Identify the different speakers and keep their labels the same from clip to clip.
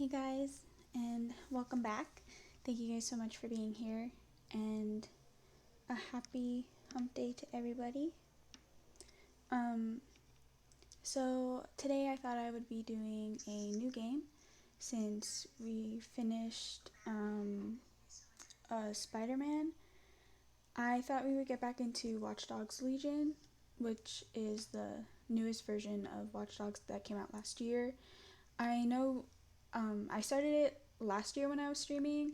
Speaker 1: Hey guys, and welcome back. Thank you guys so much for being here, and a happy hump day to everybody. So today I thought I would be doing a new game since we finished Spider-Man. I thought we would get back into WatchDogs Legion, which is the newest version of Watch Dogs that came out last year. I know I started it last year when I was streaming,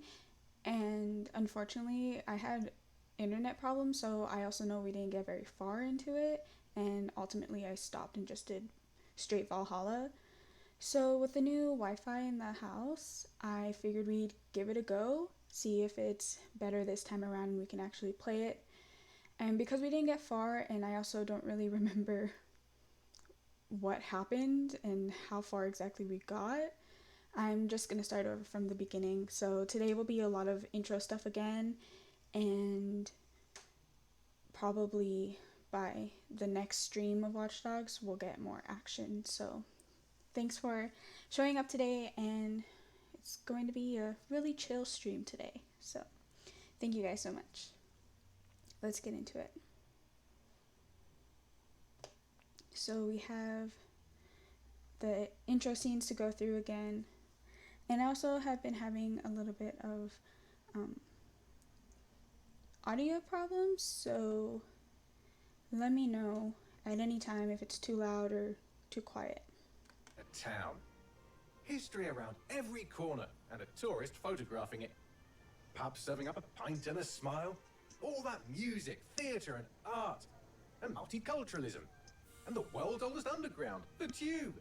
Speaker 1: and unfortunately I had internet problems, so I also know we didn't get very far into it, and ultimately I stopped and just did straight Valhalla. So with the new Wi-Fi in the house, I figured we'd give it a go, see if it's better this time around and we can actually play it. And because we didn't get far, and I also don't really remember what happened and how far exactly we got, I'm just going to start over from the beginning. So today will be a lot of intro stuff again, and probably by the next stream of Watch Dogs we'll get more action. So thanks for showing up today, and it's going to be a really chill stream today. So thank you guys so much. Let's get into it. So we have the intro scenes to go through again, and I also have been having a little bit of audio problems, so let me know at any time if it's too loud or too quiet.
Speaker 2: A town, history around every corner, and a tourist photographing it. Pubs serving up a pint and a smile. All that music, theatre and art, and multiculturalism. And the world's oldest underground, the Tube.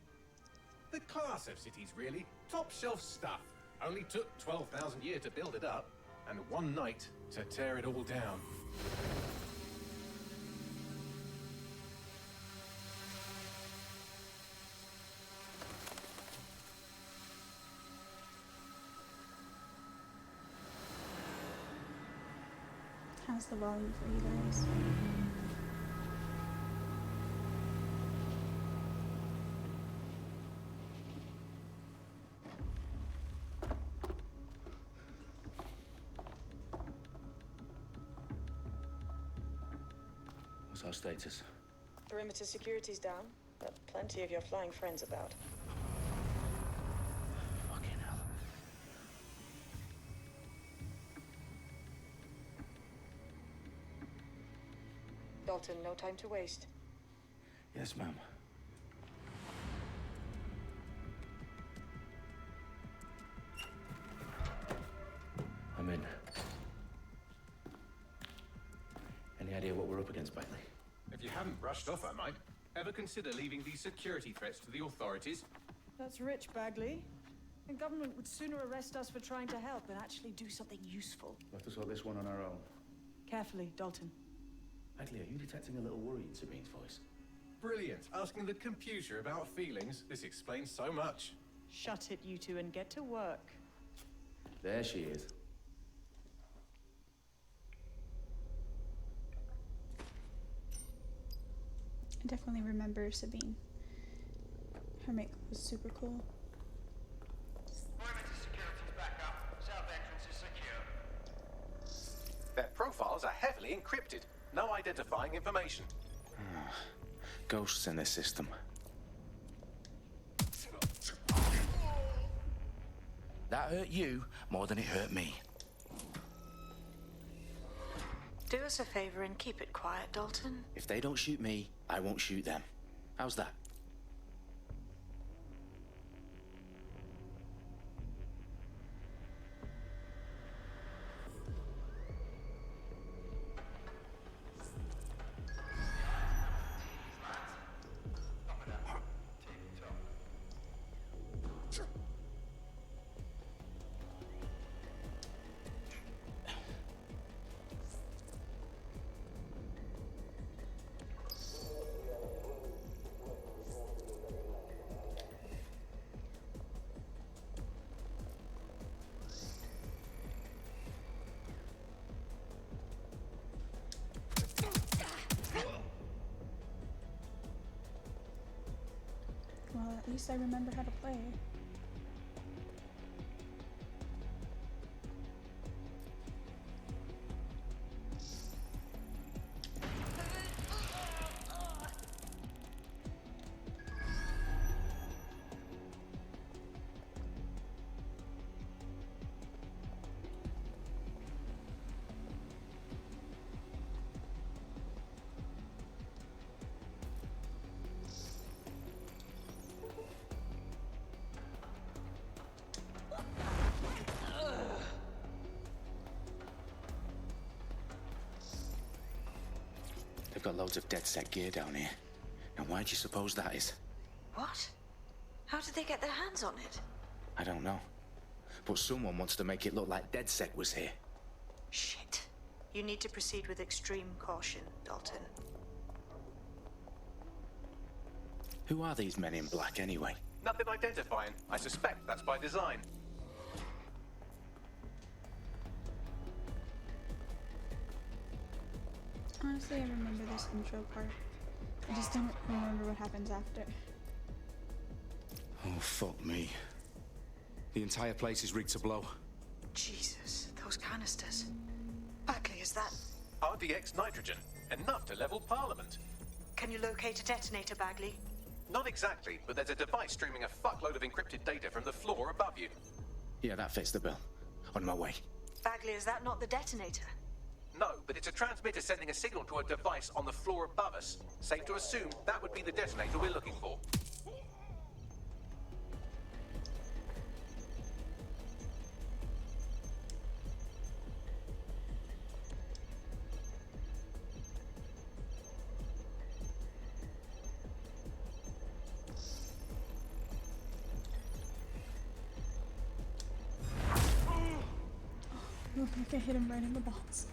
Speaker 2: The class of cities, really. Top shelf stuff. Only took 12,000 years to build it up, and one night to tear it all down.
Speaker 1: How's the volume for you guys?
Speaker 3: What's our status?
Speaker 4: Perimeter security's down, but plenty of your flying friends about.
Speaker 3: Fucking hell.
Speaker 4: Dalton, no time to waste.
Speaker 3: Yes, ma'am. I'm in. Any idea what we're up against, Bailey?
Speaker 2: If you haven't brushed off, I might. Ever consider leaving these security threats to the authorities?
Speaker 4: That's rich, Bagley. The government would sooner arrest us for trying to help than actually do something useful.
Speaker 3: We'll have to sort this one on our own.
Speaker 4: Carefully, Dalton.
Speaker 3: Bailey, are you detecting a little worry in Sabine's voice?
Speaker 2: Brilliant. Asking the computer about feelings. This explains so much.
Speaker 4: Shut it, you two, and get to work.
Speaker 3: There she is.
Speaker 1: I definitely remember Sabine. Her makeup was super cool.
Speaker 5: Perimeter security's back up. South entrance is secure.
Speaker 2: Their profiles are heavily encrypted. No identifying information.
Speaker 3: Ghosts in this system. That hurt you more than it hurt me.
Speaker 4: Do us a favor and keep it quiet, Dalton.
Speaker 3: If they don't shoot me, I won't shoot them. How's that?
Speaker 1: Well, at least I remember how to play.
Speaker 3: got loads of DedSec gear down here. Now, why do you suppose that is?
Speaker 6: What? How did they get their hands on it?
Speaker 3: I don't know. But someone wants to make it look like DedSec was here.
Speaker 6: Shit. You need to proceed with extreme caution, Dalton.
Speaker 3: Who are these men in black, anyway?
Speaker 2: Nothing identifying. I suspect that's by design.
Speaker 1: Honestly, I remember this intro part. I just don't remember what happens after.
Speaker 3: Oh, fuck me. The entire place is rigged to blow.
Speaker 6: Jesus, those canisters. Bagley, is that...
Speaker 2: RDX nitrogen. Enough to level Parliament.
Speaker 6: Can you locate a detonator, Bagley?
Speaker 2: Not exactly, but there's a device streaming a fuckload of encrypted data from the floor above you.
Speaker 3: Yeah, that fits the bill. On my way.
Speaker 6: Bagley, is that not the detonator?
Speaker 2: No, but it's a transmitter sending a signal to a device on the floor above us. Safe to assume that would be the detonator we're looking for.
Speaker 1: Look like I hit him right in the balls.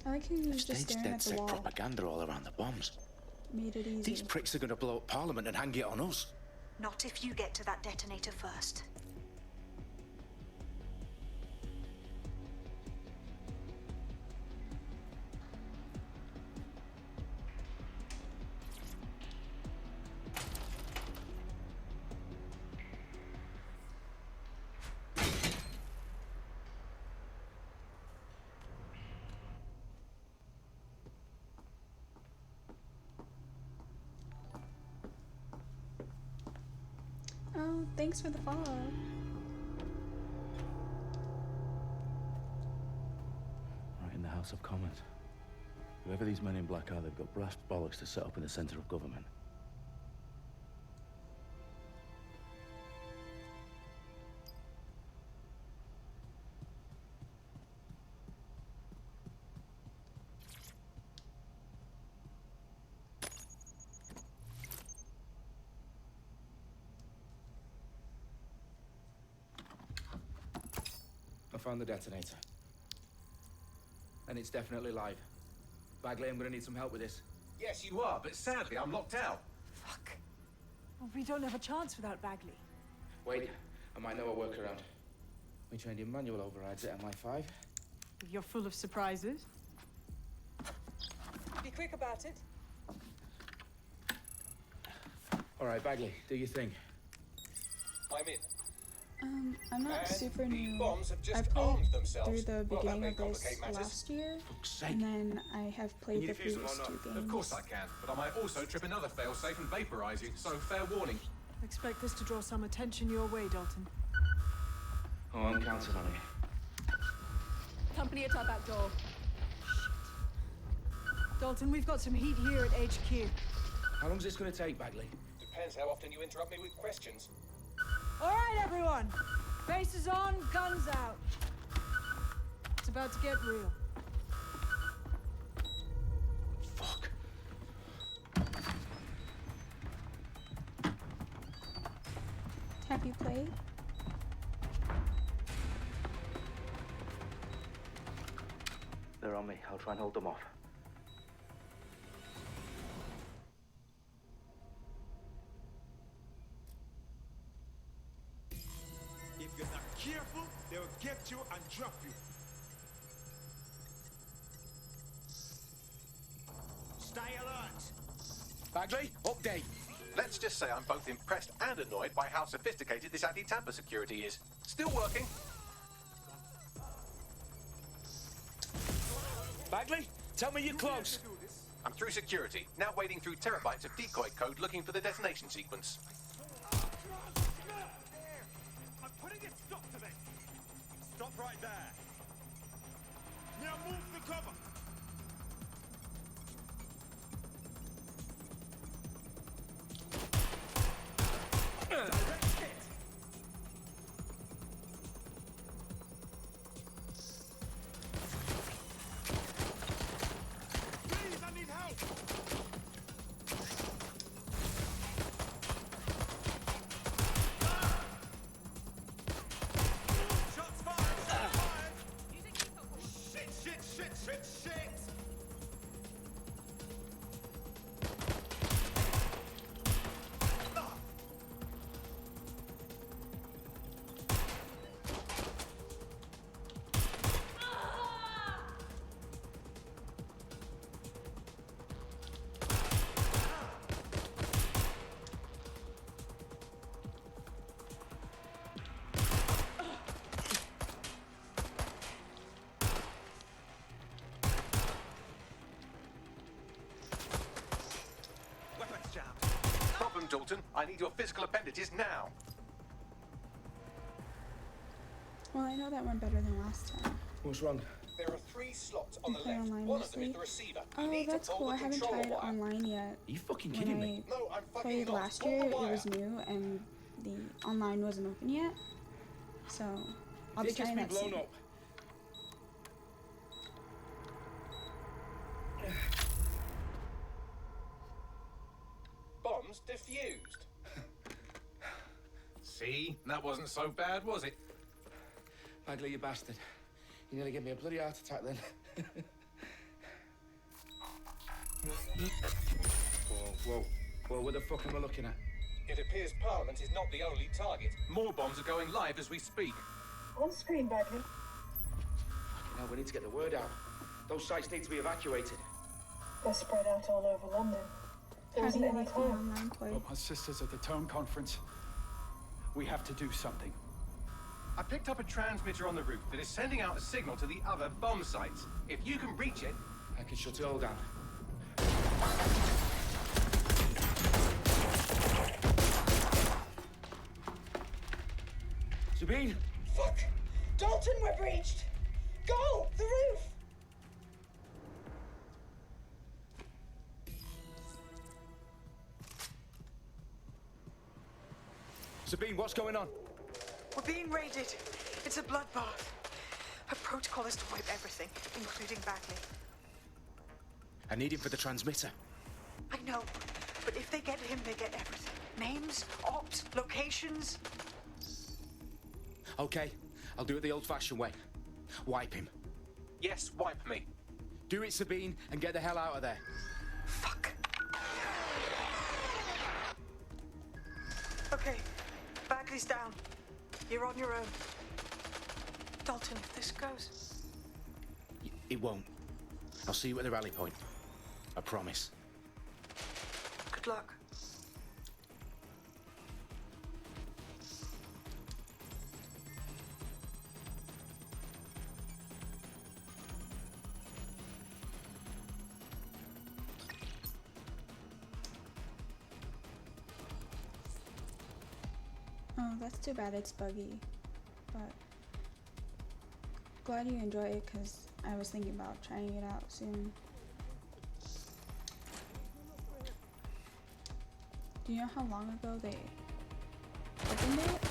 Speaker 1: I like how he was just
Speaker 3: Staged
Speaker 1: staring at the
Speaker 3: DedSec
Speaker 1: wall.
Speaker 3: propaganda all around the bombs.
Speaker 1: Made it easy.
Speaker 3: These pricks are gonna blow up Parliament and hang it on us.
Speaker 6: Not if you get to that detonator first.
Speaker 1: Oh, thanks for the follow.
Speaker 3: Right in the House of Commons. Whoever these men in black are, they've got brass bollocks to set up in the centre of government. I found the detonator. And it's definitely live. Bagley, I'm gonna need some help with this.
Speaker 2: Yes, you are, but sadly I'm locked out.
Speaker 4: Fuck. Well, we don't have a chance without Bagley.
Speaker 3: Wait, I might know a workaround. We trained in manual overrides at MI5.
Speaker 4: You're full of surprises. Be quick about it.
Speaker 3: All right, Bagley, do your thing.
Speaker 2: I'm in.
Speaker 1: I'm not
Speaker 2: And
Speaker 1: super
Speaker 2: the
Speaker 1: new.
Speaker 2: bombs have just
Speaker 1: I played
Speaker 2: armed themselves.
Speaker 1: through the
Speaker 2: Well, that
Speaker 1: beginning
Speaker 2: may
Speaker 1: of this
Speaker 2: complicate matters.
Speaker 1: last year,
Speaker 3: Fuck's sake.
Speaker 1: and then I have played the previous two games.
Speaker 2: Of course I can, but I might also trip another failsafe and vaporize you, so fair warning.
Speaker 4: Expect this to draw some attention your way, Dalton.
Speaker 3: Oh, I'm counting on it.
Speaker 7: Company at our back door.
Speaker 4: Dalton, we've got some heat here at HQ.
Speaker 3: How long's this gonna take, Bagley?
Speaker 2: Depends how often you interrupt me with questions.
Speaker 4: All right, everyone. Faces on, guns out. It's about to get real.
Speaker 3: Fuck.
Speaker 1: Have you played?
Speaker 3: They're on me. I'll try and hold them off.
Speaker 8: If you're not careful, they will get you and drop you. Stay alert.
Speaker 3: Bagley, update.
Speaker 2: Let's just say I'm both impressed and annoyed by how sophisticated this anti-tamper security is. Still working.
Speaker 3: Bagley, tell me you're close.
Speaker 2: I'm through security, now wading through terabytes of decoy code looking for the detonation sequence.
Speaker 8: I'm putting a stop to this. Stop right there. Now move the cover. Shit, shit! Weapons jammed.
Speaker 2: Problem, Dalton. I need your physical appendages now.
Speaker 1: Well, I know that went better than last time.
Speaker 3: What's wrong?
Speaker 2: There are 3 slots on the
Speaker 1: Play
Speaker 2: left.
Speaker 1: online
Speaker 2: One of them is
Speaker 1: mostly.
Speaker 2: the receiver. You
Speaker 1: Oh,
Speaker 2: need to
Speaker 1: that's
Speaker 2: pull
Speaker 1: cool.
Speaker 2: the
Speaker 1: I haven't
Speaker 2: controller
Speaker 1: tried
Speaker 2: wire.
Speaker 1: online yet.
Speaker 3: Are you fucking
Speaker 1: When
Speaker 3: kidding
Speaker 1: I
Speaker 3: me?
Speaker 2: No, I'm fucking
Speaker 1: played
Speaker 2: not.
Speaker 1: last
Speaker 2: Pull
Speaker 1: year,
Speaker 2: the
Speaker 1: it
Speaker 2: wire.
Speaker 1: was new and the online wasn't open yet. So I'll be
Speaker 3: This gets
Speaker 1: trying
Speaker 3: me
Speaker 1: that
Speaker 3: blown
Speaker 1: soon.
Speaker 3: up.
Speaker 2: Bombs defused. See? That wasn't so bad, was it?
Speaker 3: Bagley, you bastard. You nearly gave me a bloody heart attack then. Whoa, what the fuck am I looking at?
Speaker 2: It appears Parliament is not the only target. More bombs are going live as we speak.
Speaker 9: On screen, Bagley.
Speaker 3: Now we need to get the word out. Those sites need to be evacuated.
Speaker 9: They're spread out all over London. There
Speaker 1: How do
Speaker 9: isn't
Speaker 1: you
Speaker 9: any
Speaker 1: like the
Speaker 9: time.
Speaker 1: online play?
Speaker 8: My sister's at the town conference. We have to do something.
Speaker 2: I picked up a transmitter on the roof that is sending out a signal to the other bomb sites. If you can reach it,
Speaker 3: I can shut it all down. Sabine!
Speaker 9: Fuck! Dalton, we're breached! Go! The roof!
Speaker 3: Sabine, what's going on?
Speaker 6: We're being raided. It's a bloodbath. Her protocol is to wipe everything, including Bagley.
Speaker 3: I need him for the transmitter.
Speaker 6: I know, but if they get him, they get everything. Names, ops, locations.
Speaker 3: Okay, I'll do it the old-fashioned way. Wipe him.
Speaker 2: yes, wipe me.
Speaker 3: Do it, Sabine, and get the hell out of there.
Speaker 6: Fuck. Okay, Bagley's down. You're on your own. Dalton, if this goes...
Speaker 3: It won't. I'll see you at the rally point. I promise.
Speaker 6: Good luck.
Speaker 1: Oh, that's too bad it's buggy. But glad you enjoy it because I was thinking about trying it out soon. Do you know how long ago they opened it?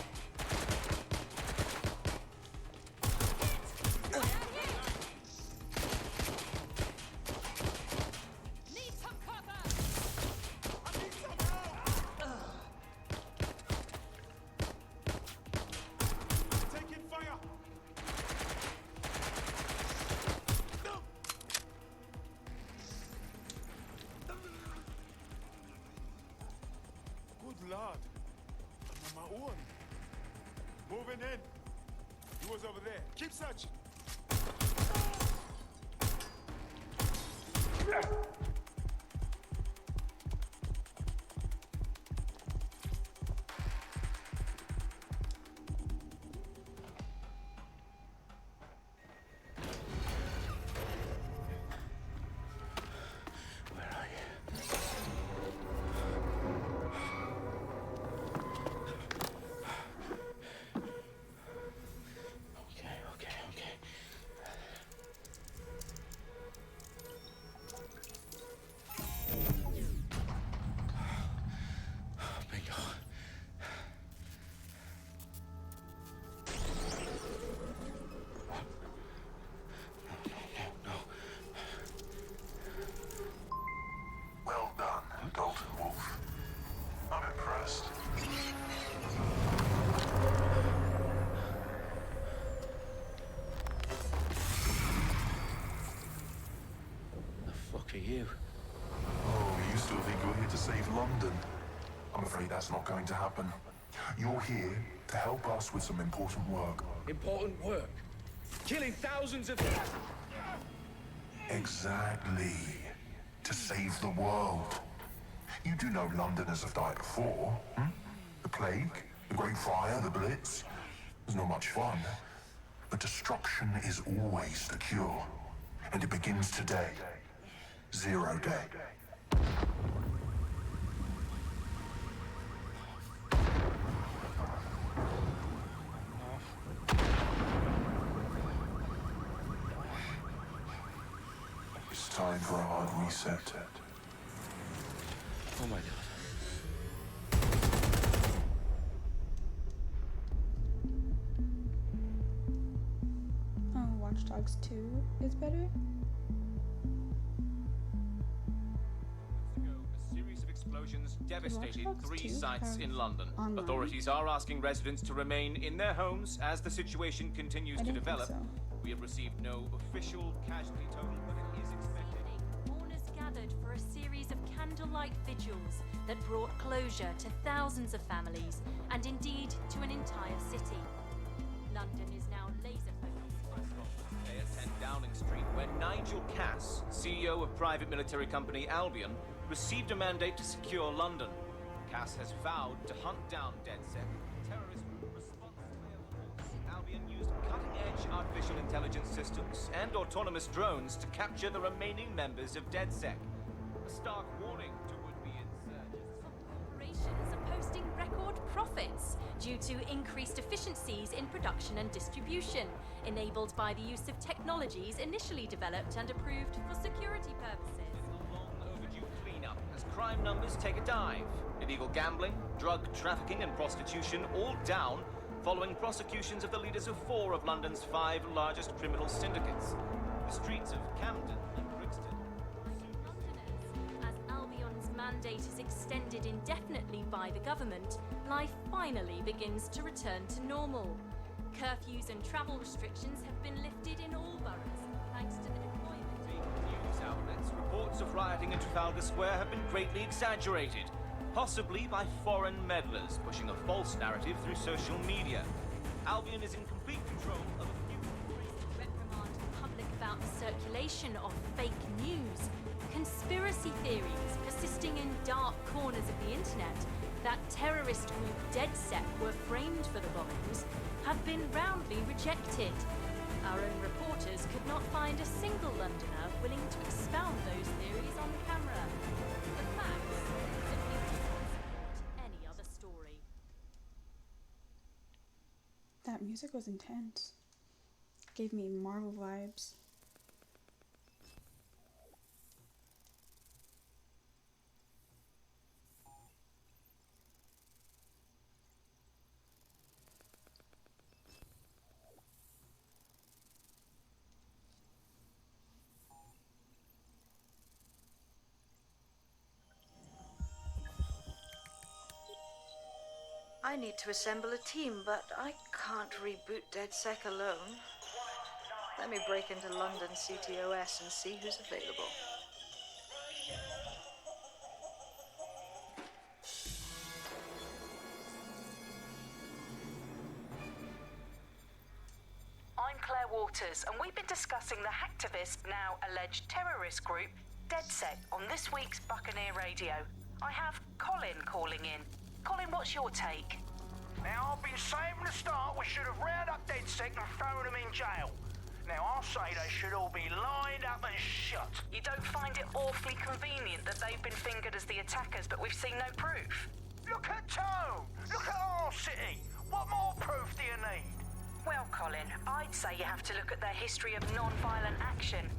Speaker 7: Need some cover!
Speaker 8: Taking fire! No! Good lord. I'm on my own. Moving in. He was over there. Keep searching.
Speaker 3: Where are you? Okay. for you.
Speaker 10: Oh, you still think you're here to save London? I'm afraid that's not going to happen. You're here to help us with some important work.
Speaker 3: Important work? Killing thousands of...
Speaker 10: Exactly. To save the world. You do know Londoners have died before, hmm? The plague, the Great Fire, the Blitz. It's not much fun. But destruction is always the cure. And it begins today. Zero Day. It's time for a hard reset.
Speaker 3: Oh my God.
Speaker 1: Oh, Watch Dogs 2 is better?
Speaker 11: A series of explosions devastated
Speaker 1: Watch Dogs
Speaker 11: 3
Speaker 1: 2
Speaker 11: sites
Speaker 1: have
Speaker 11: in London.
Speaker 1: online?
Speaker 11: Authorities are asking residents to remain in their homes as the situation continues
Speaker 1: I
Speaker 11: to
Speaker 1: didn't think
Speaker 11: develop.
Speaker 1: so.
Speaker 11: We have received no official casualty total, but it is expected.
Speaker 12: Mourners gathered for a series of candlelight vigils that brought closure to thousands of families and indeed to an entire city. London is now laser focused.
Speaker 11: Today at 10 Downing Street, where Nigel Cass, CEO of private military company Albion, received a mandate to secure London. Cass has vowed to hunt down DedSec, terrorist response force. Albion used cutting-edge artificial intelligence systems and autonomous drones to capture the remaining members of DedSec. A stark warning to would-be insurgents.
Speaker 12: Corporations are posting record profits due to increased efficiencies in production and distribution, enabled by the use of technologies initially developed and approved for security purposes.
Speaker 11: A long overdue cleanup as crime numbers take a dive. Illegal gambling, drug trafficking and prostitution all down following prosecutions of the leaders of 4 of London's 5 largest criminal syndicates. The streets of Camden and Brixton.
Speaker 12: Londoners, as Albion's mandate is extended indefinitely by the government, life finally begins to return to normal. Curfews and travel restrictions have been lifted in all boroughs, thanks to the deployment.
Speaker 11: News outlets, reports of rioting in Trafalgar Square have been greatly exaggerated, possibly by foreign meddlers pushing a false narrative through social media. Albion is in complete control of a few...
Speaker 12: Reprimand the public about the circulation of fake news, conspiracy theories persisting in dark corners of the internet that terrorist group DedSec were framed for the bombings have been roundly rejected. Our own reporters could not find a single Londoner willing to expound those theories on camera. The facts simply don't support any other story.
Speaker 1: That music was intense. Gave me Marvel vibes.
Speaker 13: I need to assemble a team, but I can't reboot DedSec alone. Let me break into London CTOS and see who's available.
Speaker 14: I'm Claire Waters, and we've been discussing the hacktivist, now alleged terrorist group, DedSec, on this week's Buccaneer Radio. I have Colin calling in. Colin, what's your take?
Speaker 5: Now, I've been saying from the start we should have rounded up DedSec and thrown them in jail. Now, I'll say they should all be lined up and shot.
Speaker 14: You don't find it awfully convenient that they've been fingered as the attackers, but we've seen no proof?
Speaker 5: Look at Tone! Look at our city! What more proof do you need?
Speaker 14: Well, Colin, I'd say you have to look at their history of non-violent action.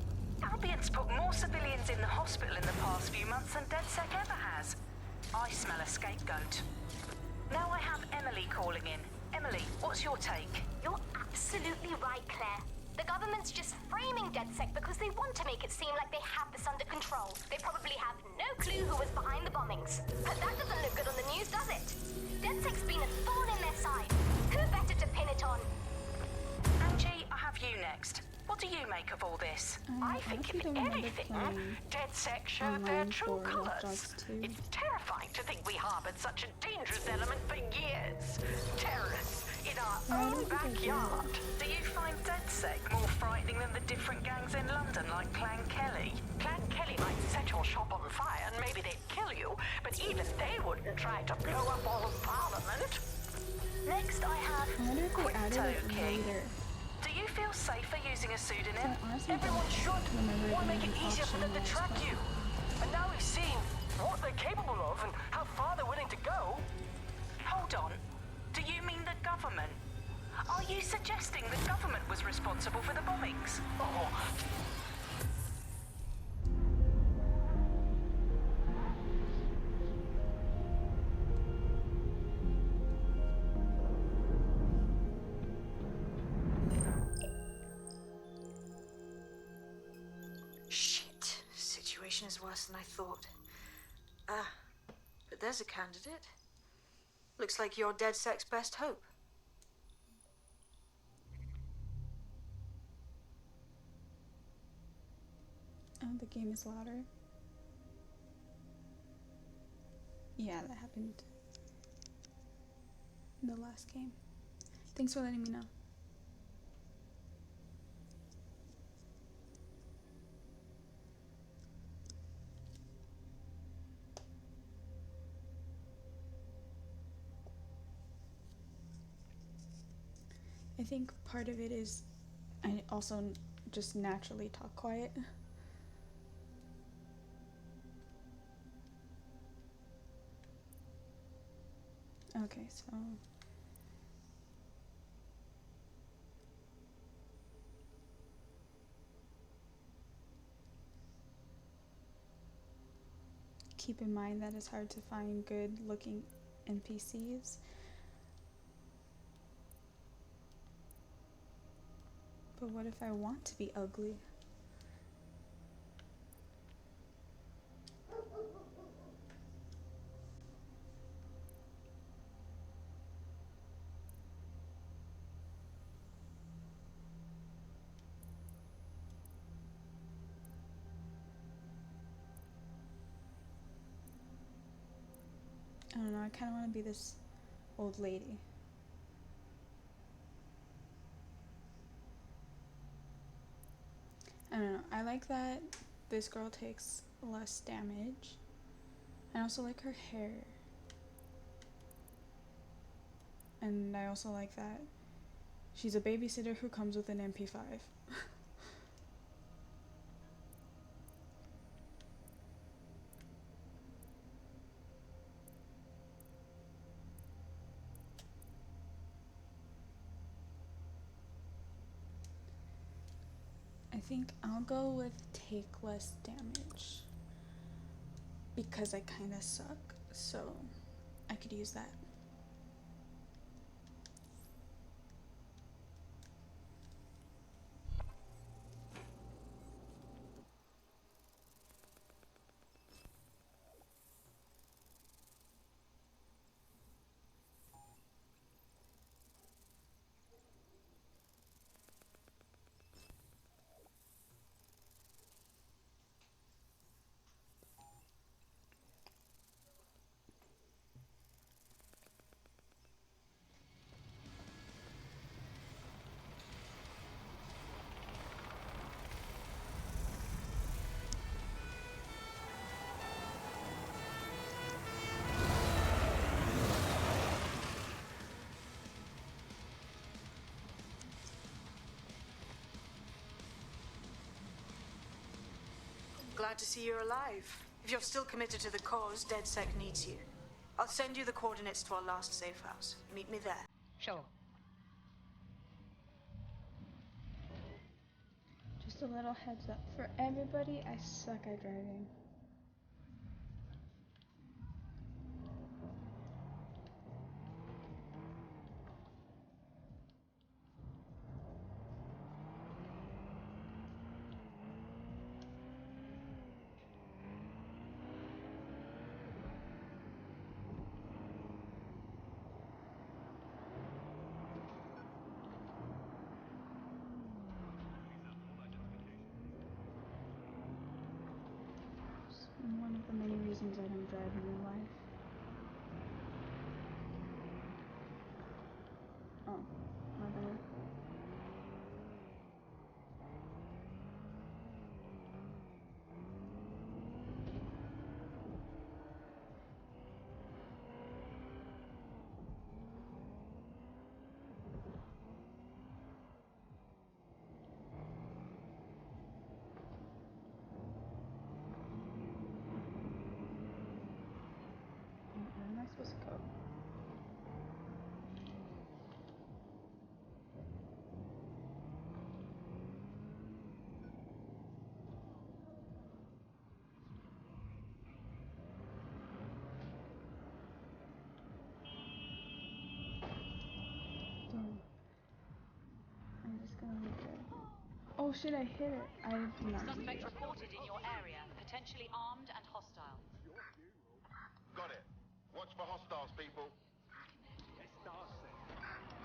Speaker 14: Albion's put more civilians in the hospital in the past few months than DedSec ever has. I smell a scapegoat. Now I have Emily calling in. Emily, what's your take?
Speaker 15: You're absolutely right, Claire. The government's just framing DedSec because they want to make it seem like they have this under control. They probably have no clue who was behind the bombings. But that doesn't look good on the news, does it? DedSec's been a thorn in their side. Who better to pin it on?
Speaker 14: Angie, I have have you next. What do you make of all this?
Speaker 1: I think if anything,
Speaker 14: DedSec showed their true colours.
Speaker 1: WatchDogs
Speaker 14: It's terrifying to think we harboured such a dangerous element for years. Terrorists in our own backyard. Do you find DedSec more frightening than the different gangs in London, like Clan Kelly? Clan Kelly might set your shop on fire and maybe they'd kill you, but even they wouldn't try to blow up all of Parliament. Next I have Crypto King. Do you feel safer using a pseudonym?
Speaker 5: Everyone should. Why make it easier for them to track you? And now we've seen what they're capable of and how far they're willing to go.
Speaker 14: Hold on. Do you mean the government? Are you suggesting the government was responsible for the bombings?
Speaker 5: Oh.
Speaker 13: Shit. Situation is worse than I thought. But there's a candidate. Looks like you're DedSec's best hope.
Speaker 1: Oh, the game is louder. Yeah, that happened in the last game. Thanks for letting me know. I think part of it is I also just naturally talk quiet. Okay, so keep in mind that it's hard to find good looking NPCs. But what if I want to be ugly? I don't know, I kind of want to be this old lady. I don't know, I like that this girl takes less damage. I also like her hair. And I also like that she's a babysitter who comes with an MP5. I think I'll go with take less damage because I kind of suck, so I could use that.
Speaker 6: Glad to see you're alive. If you're still committed to the cause, DedSec needs you. I'll send you the coordinates to our last safe house. Meet me there.
Speaker 15: Sure.
Speaker 1: Just a little heads up for everybody, I suck at driving. reasons I don't drive in real life. Oh, my bad. Where am I supposed to go? Damn. I'm just gonna leave it. Oh shit, I hit it. I did not mean
Speaker 16: Suspect
Speaker 1: to.
Speaker 16: reported in your area, potentially armed and hostile.
Speaker 17: Got it. Watch for hostiles, people.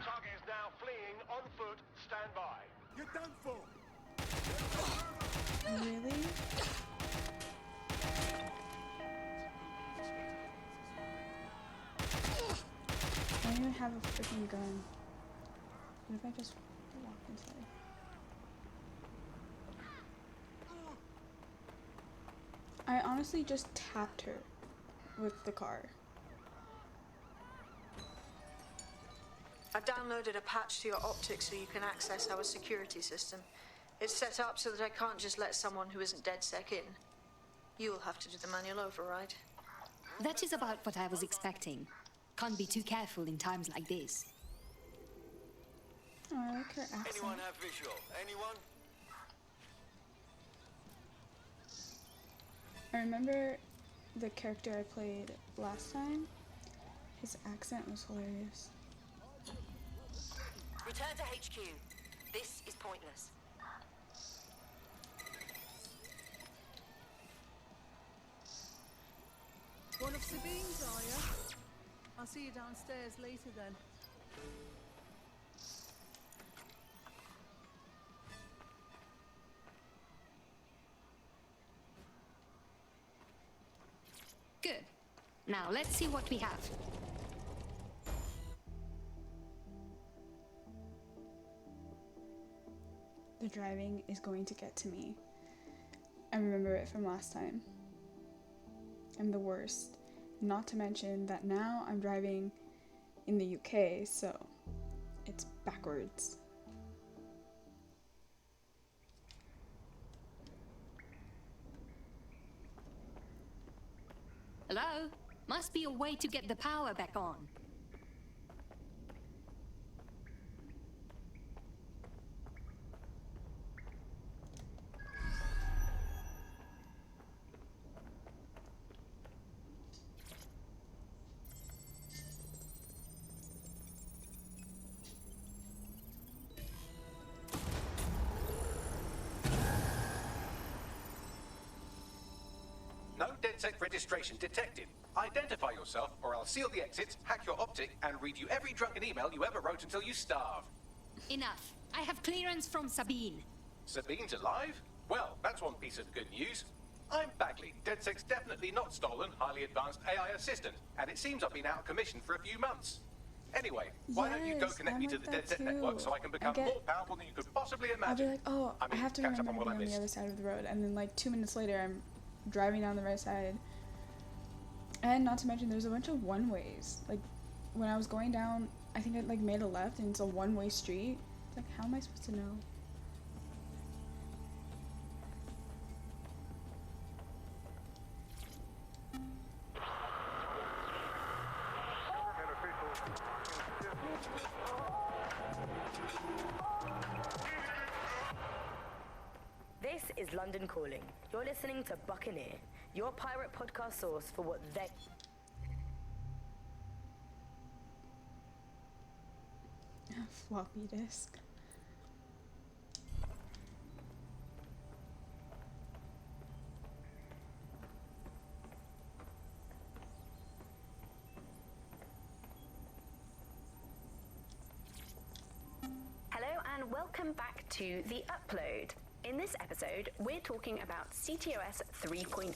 Speaker 17: Target is now fleeing on foot. Stand by.
Speaker 8: You're done for.
Speaker 1: Really? I don't even have a freaking gun. What if I just walk inside? I honestly just tapped her with the car.
Speaker 6: I've downloaded a patch to your optics so you can access our security system. It's set up so that I can't just let someone who isn't DedSec in. You'll have to do the manual override.
Speaker 18: That is about what I was expecting. Can't be too careful in times like this.
Speaker 1: Oh, I like her accent.
Speaker 17: Anyone have visual? Anyone?
Speaker 1: I remember the character I played last time. His accent was hilarious.
Speaker 14: Return to HQ. This is pointless.
Speaker 4: One of Sabine's, are you? I'll see you downstairs later then.
Speaker 18: Good. Now let's see what we have.
Speaker 1: The driving is going to get to me. I remember it from last time. I'm the worst. Not to mention that now I'm driving in the UK, so it's backwards.
Speaker 18: Hello? Must be a way to get the power back on.
Speaker 2: No DedSec registration detected. Identify yourself, or I'll seal the exits, hack your optic, and read you every drunken email you ever wrote until you starve.
Speaker 18: Enough. I have clearance from Sabine.
Speaker 2: Sabine's alive? Well, that's one piece of good news. I'm Bagley, DedSec's definitely not stolen, highly advanced AI assistant, and it seems I've been out of commission for a few months. Anyway, why don't you go connect me to the DedSec network so I can become more powerful than you could possibly imagine?
Speaker 1: I'll be like, oh, I have to
Speaker 2: catch up
Speaker 1: remember
Speaker 2: on
Speaker 1: to
Speaker 2: what
Speaker 1: be
Speaker 2: I
Speaker 1: on the
Speaker 2: missed.
Speaker 1: other side of the road, and then like 2 minutes later I'm driving down the right side. And not to mention there's a bunch of one-ways. Like when I was going down, I think I like made a left and it's a one-way street. It's like, how am I supposed to know?
Speaker 19: This is London Calling. You're listening to Buccaneer, your pirate podcast source for what they...
Speaker 1: Floppy disk.
Speaker 19: Hello and welcome back to The Upload. In this episode, we're talking about CTOS 3.0.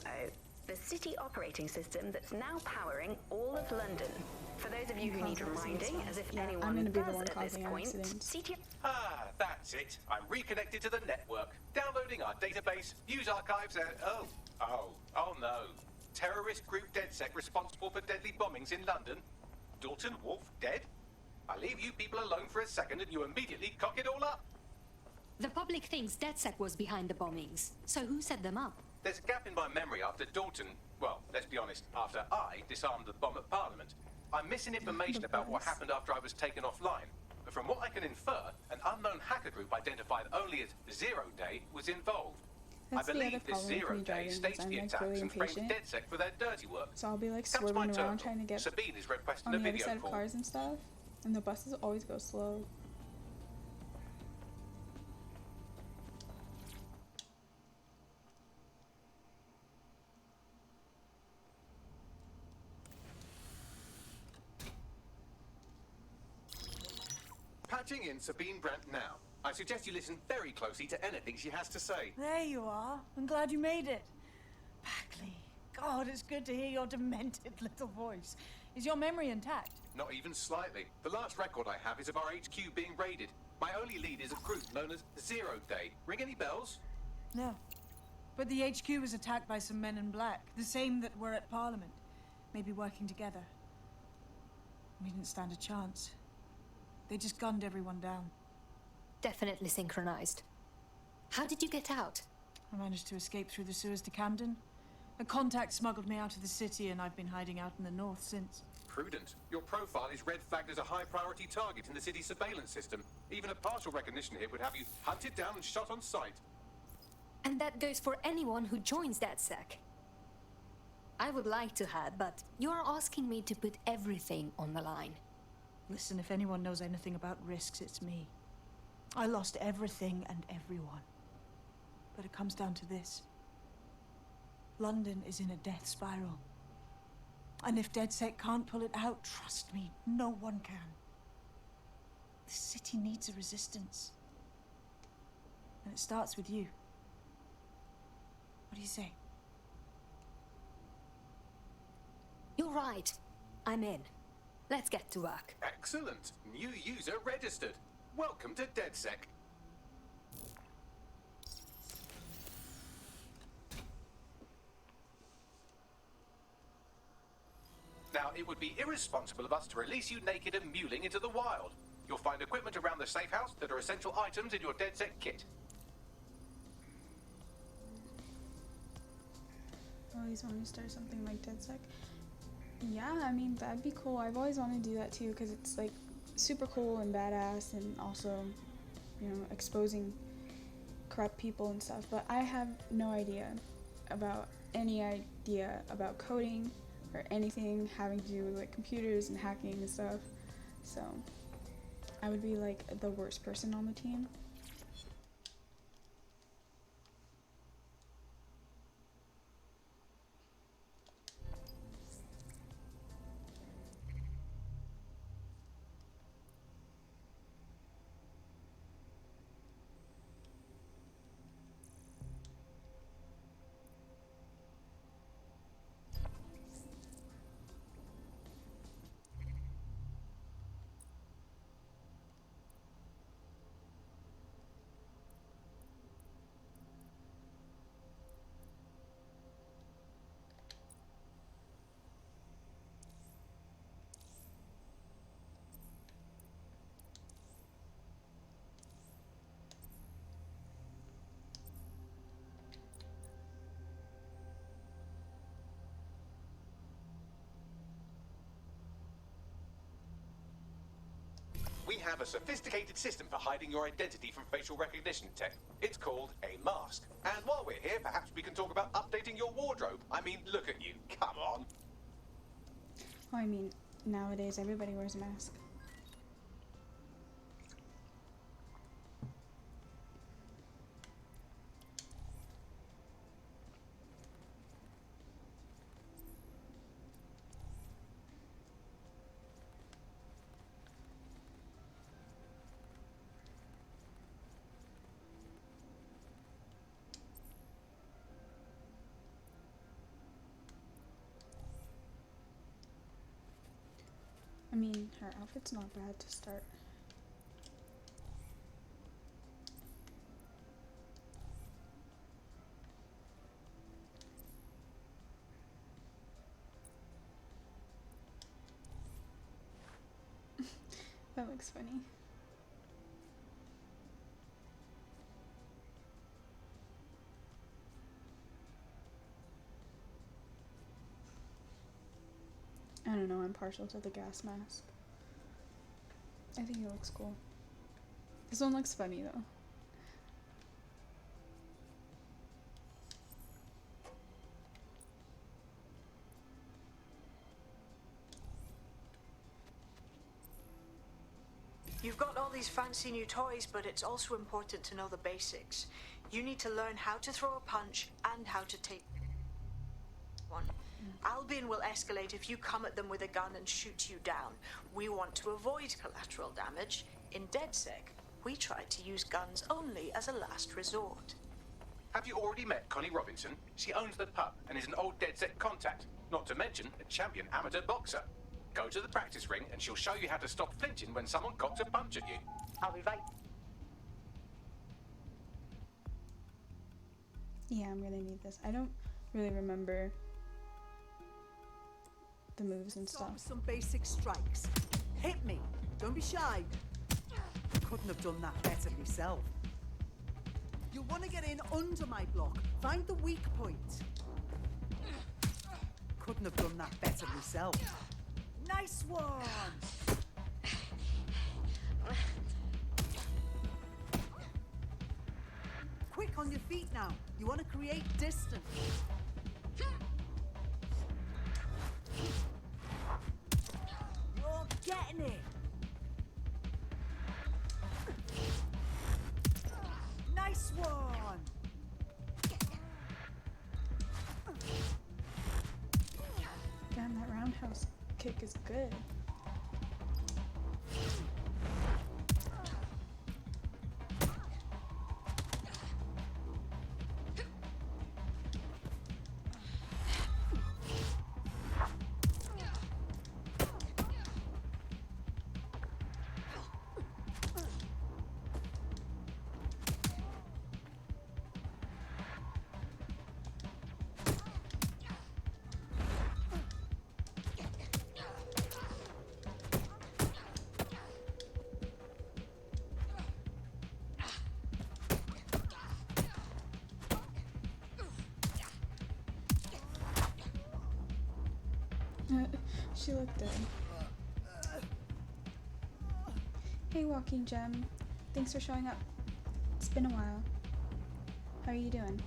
Speaker 14: The city operating system that's now powering all of London. For those of you who need reminding, as if anyone
Speaker 1: I'm gonna be the
Speaker 14: does
Speaker 1: one
Speaker 14: at this
Speaker 1: causing
Speaker 14: point,
Speaker 1: accidents.
Speaker 2: Ah, that's it. I'm reconnected to the network, downloading our database, news archives, and oh no. Terrorist group DedSec responsible for deadly bombings in London. Dalton Wolf dead? I leave you people alone for a second and you immediately cock it all up.
Speaker 18: The public thinks DedSec was behind the bombings, so who set them up?
Speaker 2: There's a gap in my memory after Dalton, well, let's be honest, after I disarmed the bomb at Parliament. I'm missing information about what happened after I was taken offline. But from what I can infer, an unknown hacker group identified only as Zero Day was involved.
Speaker 1: That's
Speaker 2: I
Speaker 1: the
Speaker 2: believe
Speaker 1: other
Speaker 2: this
Speaker 1: problem with
Speaker 2: Zero
Speaker 1: me
Speaker 2: Day
Speaker 1: driving,
Speaker 2: staged
Speaker 1: is I'm
Speaker 2: the
Speaker 1: like
Speaker 2: attacks
Speaker 1: really
Speaker 2: and framed
Speaker 1: impatient.
Speaker 2: DedSec for their dirty work.
Speaker 1: So I'll be like
Speaker 2: Come to my
Speaker 1: swerving around
Speaker 2: terminal.
Speaker 1: trying to get
Speaker 2: Sabine is requesting
Speaker 1: on
Speaker 2: a
Speaker 1: the other
Speaker 2: video
Speaker 1: side of
Speaker 2: call.
Speaker 1: cars and stuff, and the buses always go slow.
Speaker 2: Patching in Sabine Brandt now. I suggest you listen very closely to anything she has to say.
Speaker 4: There you are. I'm glad you made it. Bagley. God, it's good to hear your demented little voice. Is your memory intact?
Speaker 2: Not even slightly. The last record I have is of our HQ being raided. My only lead is a group known as Zero Day. Ring any bells?
Speaker 4: No. But the HQ was attacked by some men in black, the same that were at Parliament. Maybe working together. We didn't stand a chance. They just gunned everyone down.
Speaker 18: Definitely synchronized. How did you get out?
Speaker 4: I managed to escape through the sewers to Camden. A contact smuggled me out of the city, and I've been hiding out in the north since.
Speaker 2: Prudent. Your profile is red flagged as a high-priority target in the city's surveillance system. Even a partial recognition hit would have you hunted down and shot on sight.
Speaker 18: And that goes for anyone who joins DedSec. I would like to have, but you're asking me to put everything on the line.
Speaker 4: Listen, if anyone knows anything about risks, it's me. I lost everything and everyone. But it comes down to this. London is in a death spiral. And if DedSec can't pull it out, trust me, no one can. The city needs a resistance. And it starts with you. What do you say?
Speaker 18: You're right. I'm in. Let's get to work.
Speaker 2: Excellent. New user registered. Welcome to DedSec. Now, it would be irresponsible of us to release you naked and mewling into the wild. You'll find equipment around the safe house that are essential items in your DedSec kit.
Speaker 1: Always wanted to start something like DedSec. Yeah, I mean, that'd be cool. I've always wanted to do that too, because it's like super cool and badass, and also, you know, exposing corrupt people and stuff. But I have no idea about coding or anything having to do with like computers and hacking and stuff. So I would be like the worst person on the team.
Speaker 2: We have a sophisticated system for hiding your identity from facial recognition tech. It's called a mask. And while we're here, perhaps we can talk about updating your wardrobe. I mean, look at you. Come on.
Speaker 1: Well, I mean, nowadays everybody wears a mask. mean, her outfit's not bad to start. That looks funny. I don't know, I'm partial to the gas mask. I think it looks cool. This one looks funny though.
Speaker 6: You've got all these fancy new toys, but it's also important to know the basics. You need to learn how to throw a punch and how to take one. Albion will escalate if you come at them with a gun and shoot you down. We want to avoid collateral damage. In DedSec, we try to use guns only as a last resort.
Speaker 2: Have you already met Connie Robinson? She owns the pub and is an old DedSec contact, not to mention a champion amateur boxer. Go to the practice ring and she'll show you how to stop flinching when someone cocks a punch at you.
Speaker 19: I'll be right.
Speaker 1: Yeah, I'm gonna need this. I don't really remember the moves and stuff.
Speaker 20: Some basic strikes. Hit me. Don't be shy. Couldn't have done that better myself. You'll want to get in under my block. Find the weak point. Couldn't have done that better myself. Nice one! Quick on your feet now. You want to create distance. You're getting it. Nice one.
Speaker 1: Damn, that roundhouse kick is good. She looked dead. Hey, Walking Gem. Thanks for showing up. It's been a while. How are you doing?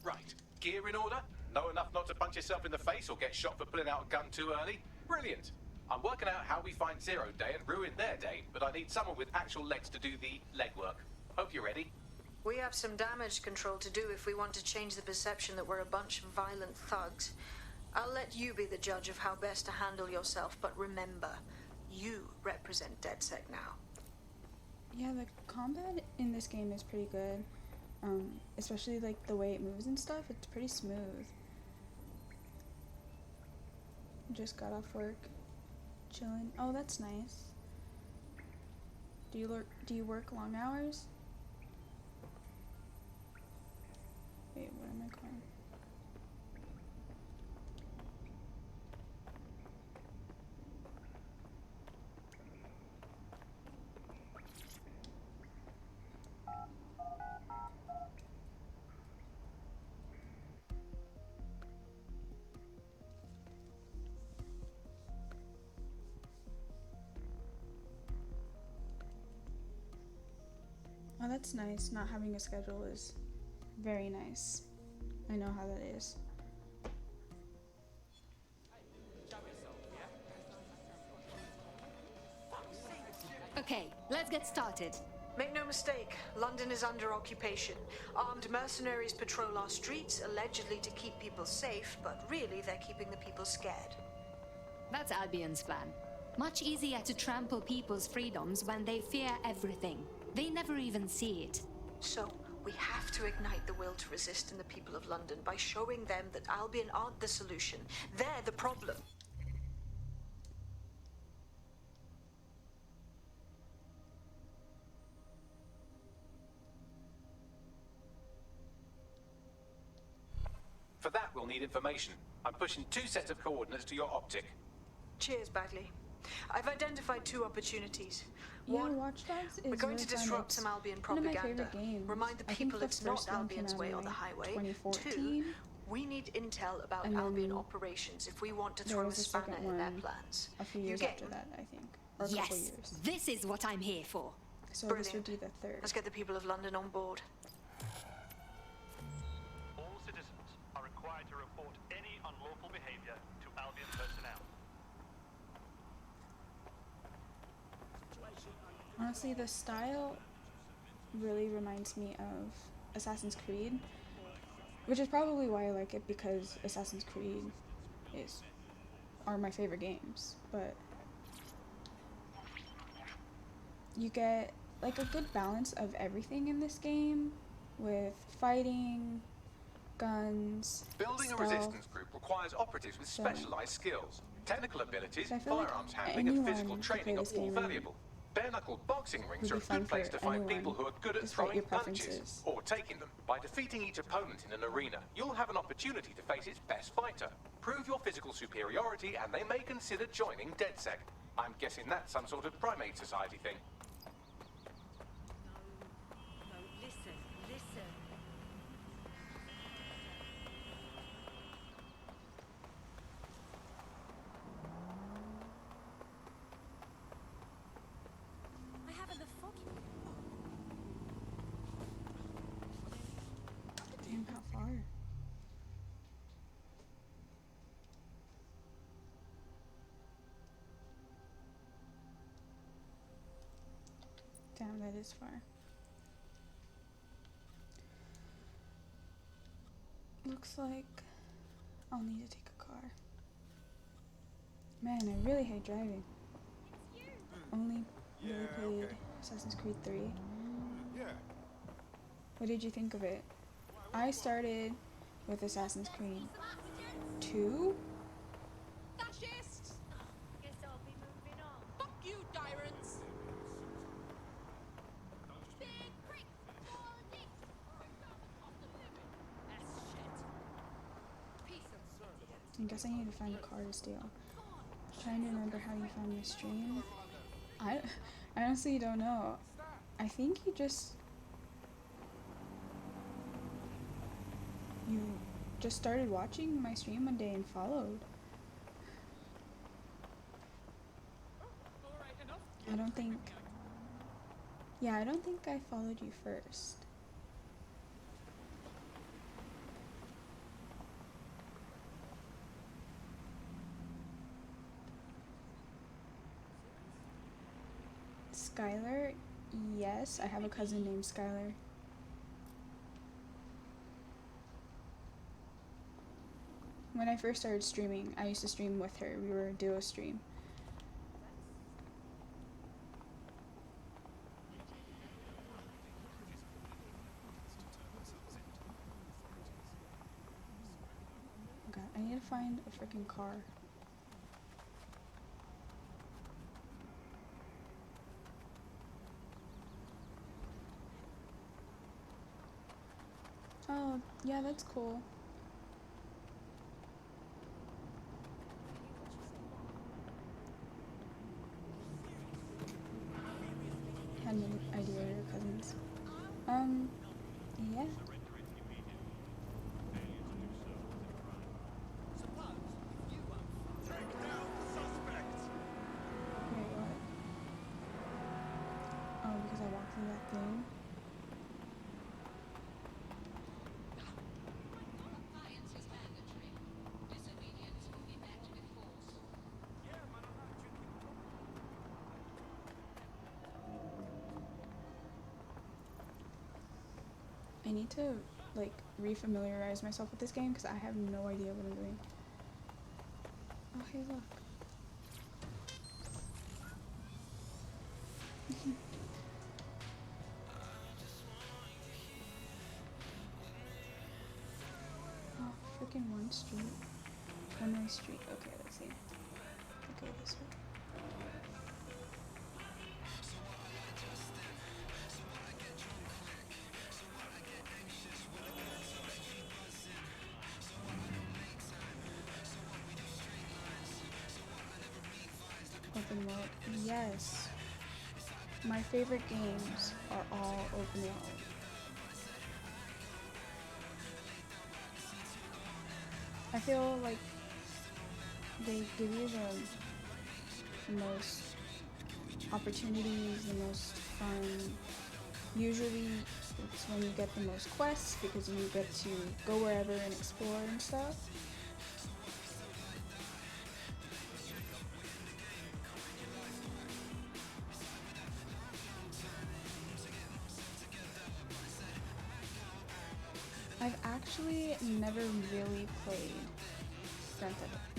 Speaker 2: Right, gear in order? Know enough not to punch yourself in the face or get shot for pulling out a gun too early? Brilliant! I'm working out how we find Zero Day and ruin their day, but I need someone with actual legs to do the legwork. Hope you're ready.
Speaker 6: We have some damage control to do if we want to change the perception that we're a bunch of violent thugs. I'll let you be the judge of how best to handle yourself, but remember, you represent DedSec now.
Speaker 1: Yeah, the combat in this game is pretty good. Especially like the way it moves and stuff, it's pretty smooth. Just got off work. Chilling. Oh, that's nice. Do you work long hours? Wait, what am I calling? Oh, that's nice. Not having a schedule is very nice. I know how that is.
Speaker 18: Okay, let's get started.
Speaker 6: Make no mistake, London is under occupation. Armed mercenaries patrol our streets, allegedly to keep people safe, but really they're keeping the people scared.
Speaker 18: That's Albion's plan. Much easier to trample people's freedoms when they fear everything. They never even see it.
Speaker 6: So, we have to ignite the will to resist in the people of London by showing them that Albion aren't the solution. They're the problem.
Speaker 2: For that, we'll need information. I'm pushing 2 sets of coordinates to your optic.
Speaker 6: Cheers, Bagley. I've identified 2 opportunities.
Speaker 1: Yeah,
Speaker 6: One,
Speaker 1: Watch Dogs is
Speaker 6: we're going
Speaker 1: really
Speaker 6: to
Speaker 1: fun.
Speaker 6: disrupt
Speaker 1: It's
Speaker 6: some Albion
Speaker 1: one of my
Speaker 6: propaganda.
Speaker 1: favorite games.
Speaker 6: Remind the
Speaker 1: I think
Speaker 6: people
Speaker 1: the
Speaker 6: it's not
Speaker 1: first one
Speaker 6: Albion's
Speaker 1: came out
Speaker 6: way
Speaker 1: in,
Speaker 6: or the
Speaker 1: like,
Speaker 6: highway.
Speaker 1: 2014.
Speaker 6: 2, we need intel about
Speaker 1: And
Speaker 6: Albion
Speaker 1: then
Speaker 6: operations if we want to
Speaker 1: there
Speaker 6: throw a
Speaker 1: was a
Speaker 6: spanner
Speaker 1: second
Speaker 6: in their
Speaker 1: one
Speaker 6: plans.
Speaker 1: a few
Speaker 6: You
Speaker 1: years
Speaker 6: game?
Speaker 1: after that, I think. Or a couple
Speaker 18: Yes,
Speaker 1: years.
Speaker 18: this is what I'm here for.
Speaker 1: So
Speaker 6: Brilliant.
Speaker 1: this would be the third.
Speaker 6: Let's get the people of London on board.
Speaker 21: All citizens are required to report any unlawful behavior to Albion personnel.
Speaker 1: Honestly, the style really reminds me of Assassin's Creed, which is probably why I like it, because Assassin's Creed are my favorite games. But you get like a good balance of everything in this game, with fighting, guns,
Speaker 2: Building a
Speaker 1: stealth.
Speaker 2: resistance group requires operatives with specialized skills. Technical abilities,
Speaker 1: So I feel like
Speaker 2: firearms handling, and physical
Speaker 1: anyone could
Speaker 2: training
Speaker 1: play
Speaker 2: are
Speaker 1: this
Speaker 2: all
Speaker 1: game
Speaker 2: valuable. Bare-knuckle boxing rings
Speaker 1: would
Speaker 2: are a
Speaker 1: be fun
Speaker 2: good place
Speaker 1: for
Speaker 2: to find
Speaker 1: anyone,
Speaker 2: people who are good at
Speaker 1: despite
Speaker 2: throwing
Speaker 1: your
Speaker 2: punches
Speaker 1: preferences.
Speaker 2: or taking them. By defeating each opponent in an arena, you'll have an opportunity to face its best fighter. Prove your physical superiority, and they may consider joining DedSec. I'm guessing that's some sort of primate society thing.
Speaker 19: No, listen, listen.
Speaker 12: I haven't the foggy.
Speaker 1: Damn, how far? Damn, that is far. Looks like I'll need to take a car. Man, I really hate driving. Only really played Assassin's Creed 3.
Speaker 8: Yeah.
Speaker 1: What did you think of it? I started with Assassin's Creed 2.
Speaker 7: Fascists! Guess I'll be moving on. Fuck you, tyrants! Big prick! Small dick! Cost of living. That's shit. Peace and service.
Speaker 1: I guess I need to find a car to steal. Trying to remember how you found my stream. I honestly don't know. I think you just started watching my stream one day and followed. I don't think I followed you first. Skylar? Yes, I have a cousin named Skylar. When I first started streaming, I used to stream with her. We were a duo stream. God, I need to find a freaking car. Oh, yeah, that's cool. Had no idea we were cousins. Yeah. Wait, what? Oh, because I walked through that thing? I need to, like, refamiliarize myself with this game because I have no idea what I'm doing. Oh, hey, look. stuck in one street? One-way street. Okay, let's see. Okay, this way. Open world. Yes. My favorite games are all open world. I feel like they give you the most opportunities, the most fun. Usually it's when you get the most quests because you get to go wherever and explore and stuff. I've actually never really played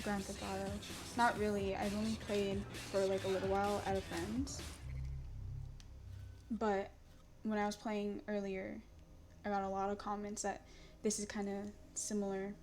Speaker 1: Grand Theft Auto. Not really. I've only played for like a little while at a friend's. But when I was playing earlier, I got a lot of comments that this is kind of similar.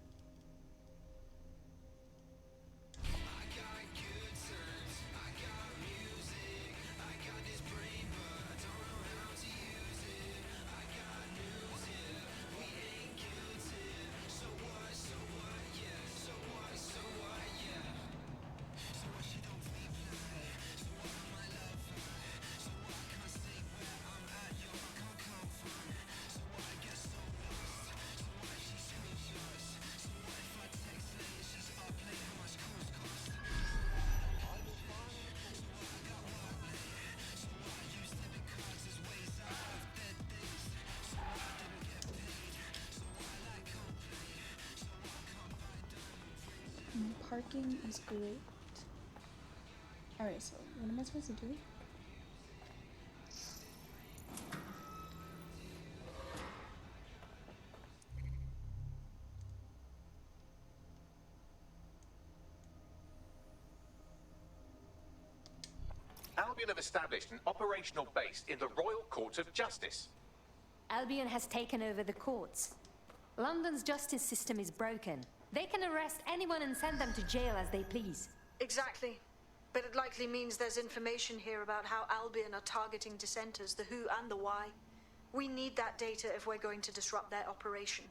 Speaker 1: Parking is great. Alright, so what am I supposed to do?
Speaker 2: Albion have established an operational base in the Royal Court of Justice.
Speaker 18: Albion has taken over the courts. London's justice system is broken. They can arrest anyone and send them to jail as they please.
Speaker 6: Exactly. But it likely means there's information here about how Albion are targeting dissenters, the who and the why. We need that data if we're going to disrupt their operation.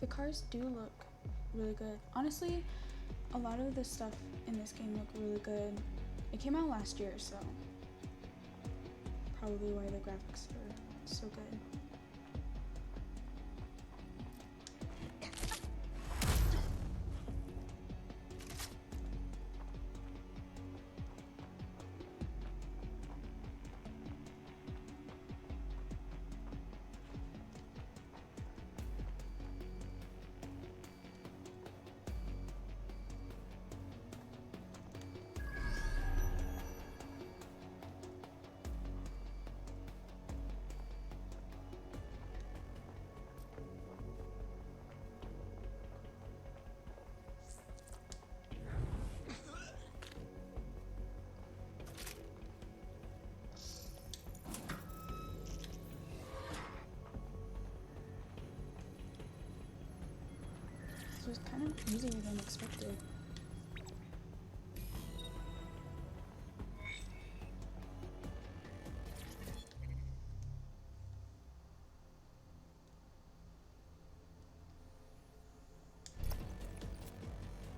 Speaker 1: The cars do look really good. Honestly, a lot of the stuff in this game look really good. It came out last year, so probably why the graphics are so good. This was kind of easier than expected.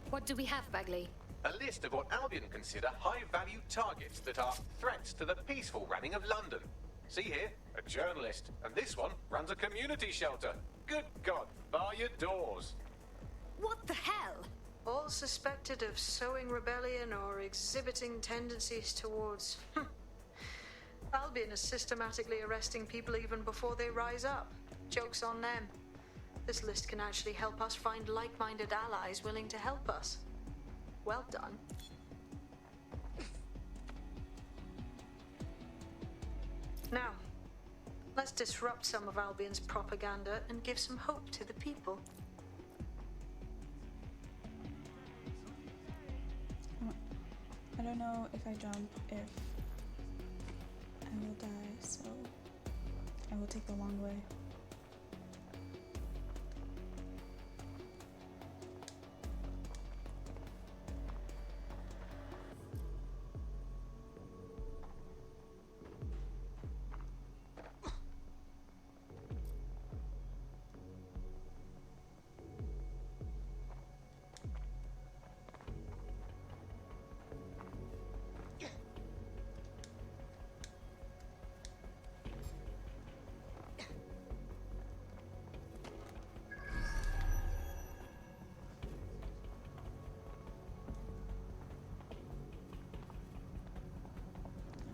Speaker 18: What do we have, Bagley?
Speaker 2: A list of what Albion consider high-value targets that are threats to the peaceful running of London. See here, a journalist, and this one runs a community shelter. Good God, bar your doors.
Speaker 18: What the hell?
Speaker 6: All suspected of sowing rebellion or exhibiting tendencies towards... Albion is systematically arresting people even before they rise up. Joke's on them. This list can actually help us find like-minded allies willing to help us. Well done. Now, let's disrupt some of Albion's propaganda and give some hope to the people.
Speaker 1: I don't know if I jump if I will die, so I will take the long way.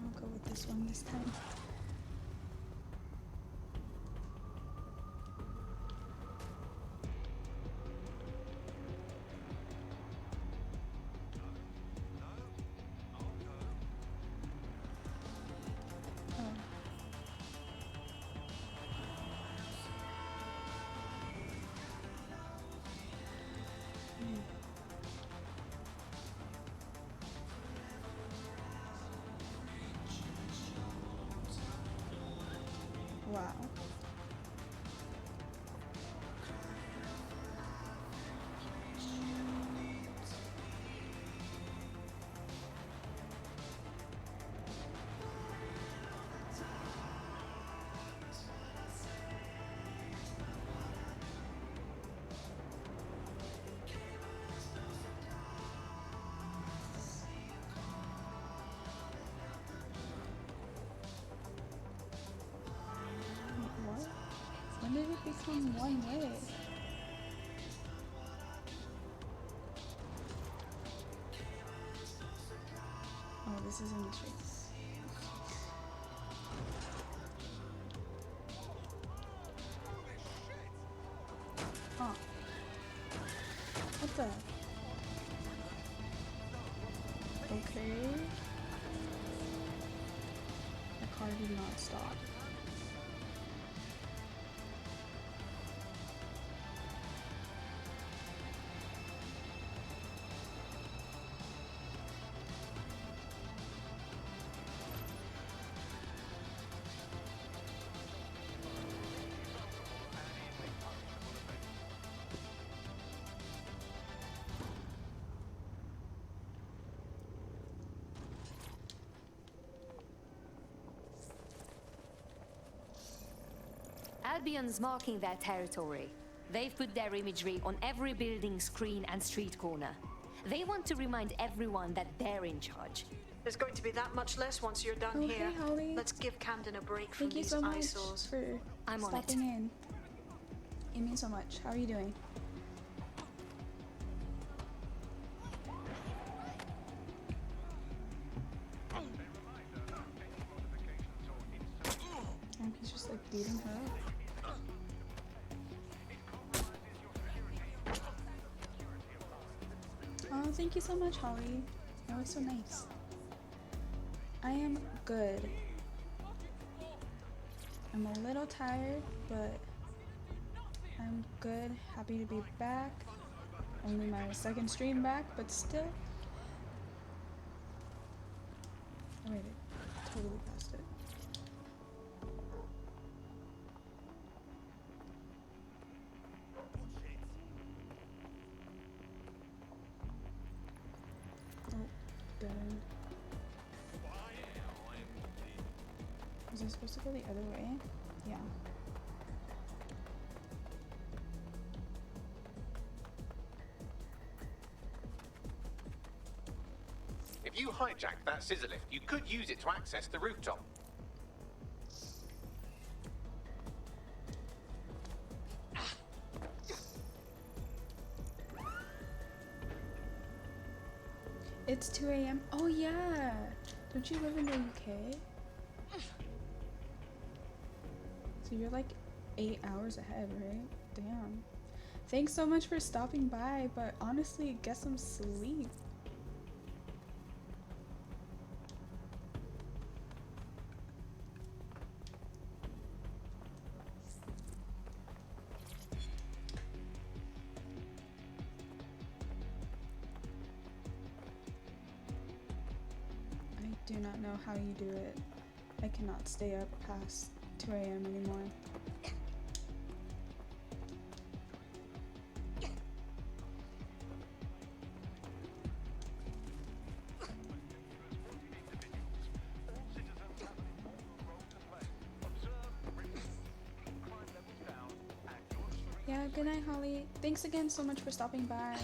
Speaker 1: I'll go with this one this time. Wow. What? When did it become one way? Oh, this is in the streets. Oh. What the? Okay. The car did not stop.
Speaker 18: Albion's marking their territory. They've put their imagery on every building, screen, and street corner. They want to remind everyone that they're in charge.
Speaker 6: There's going to be that much less once you're done here.
Speaker 1: Hey, Holly.
Speaker 6: Let's give Camden a break from
Speaker 1: Thank you
Speaker 6: these
Speaker 1: so much
Speaker 6: eyesores.
Speaker 1: for
Speaker 18: I'm on
Speaker 1: stopping in. It means so much. How are you doing? And he's just like beating her up. Oh, thank you so much, Holly. That was so nice. I am good. I'm a little tired, but I'm good. Happy to be back. Only my second stream back, but still. Oh, wait, I totally passed it. Oh, dead end. Was I supposed to go the other way? Yeah.
Speaker 2: If you hijack that scissor lift, you could use it to access the rooftop.
Speaker 1: It's 2 a.m. Oh yeah! Don't you live in the UK? So you're like 8 hours ahead, right? Damn. Thanks so much for stopping by, but honestly, get some sleep. do not know how you do it. I cannot stay up past 2 a.m. anymore. Yeah, good night, Holly. Thanks again so much for stopping by.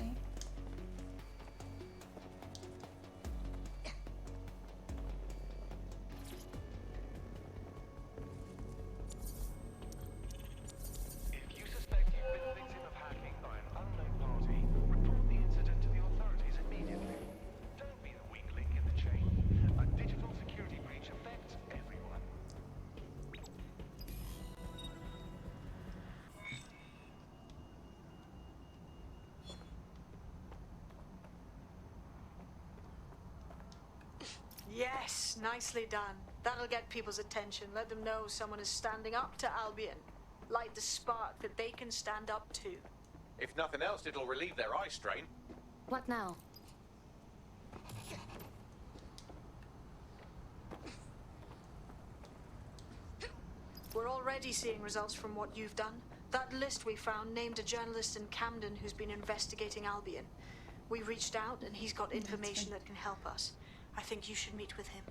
Speaker 21: If you suspect you've been a victim of hacking by an unknown party, report the incident to the authorities immediately. Don't be the weak link in the chain. A digital security breach affects everyone.
Speaker 6: Yes, nicely done. That'll get people's attention. Let them know someone is standing up to Albion. Light the spark that they can stand up to.
Speaker 2: If nothing else, it'll relieve their eye strain.
Speaker 18: What now?
Speaker 6: We're already seeing results from what you've done. That list we found named a journalist in Camden who's been investigating Albion. We reached out and he's got information that can help us. I think you should meet with him.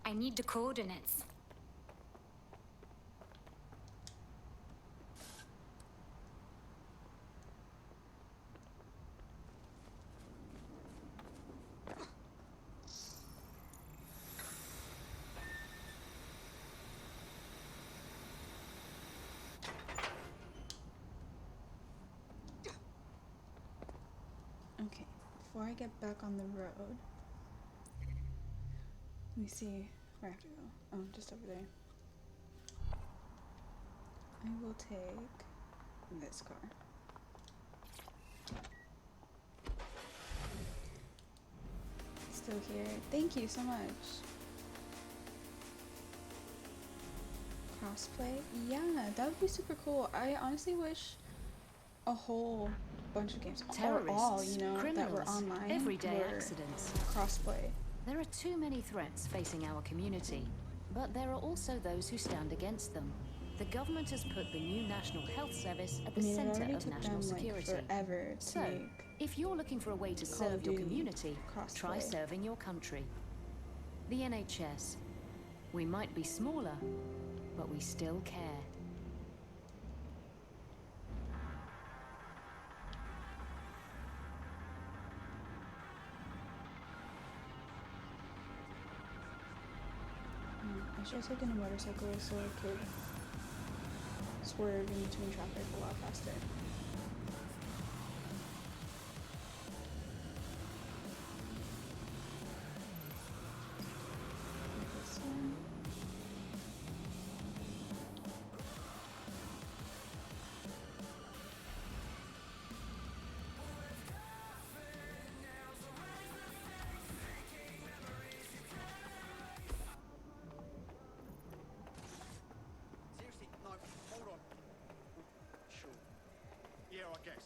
Speaker 18: I need the coordinates.
Speaker 1: Okay, before I get back on the road, let me see where I have to go. Oh, just over there. I will take this car. Still here. Thank you so much. Crossplay? Yeah, that would be super cool. I honestly wish a whole bunch of games, or all, you know, that were online,
Speaker 9: everyday
Speaker 1: were
Speaker 9: accidents,
Speaker 1: crossplay.
Speaker 9: There are too many threats facing our community, but there are also those who stand against them. The government has put the new National Health Service at the center of national security. So, if you're looking for a way to serve your community, try serving your country. The NHS. We might be smaller, but we still care.
Speaker 1: I should have taken a motorcycle so I could swerve in between traffic a lot faster. This one.
Speaker 8: Seriously, no, hold on. Sure. Yeah, I guess.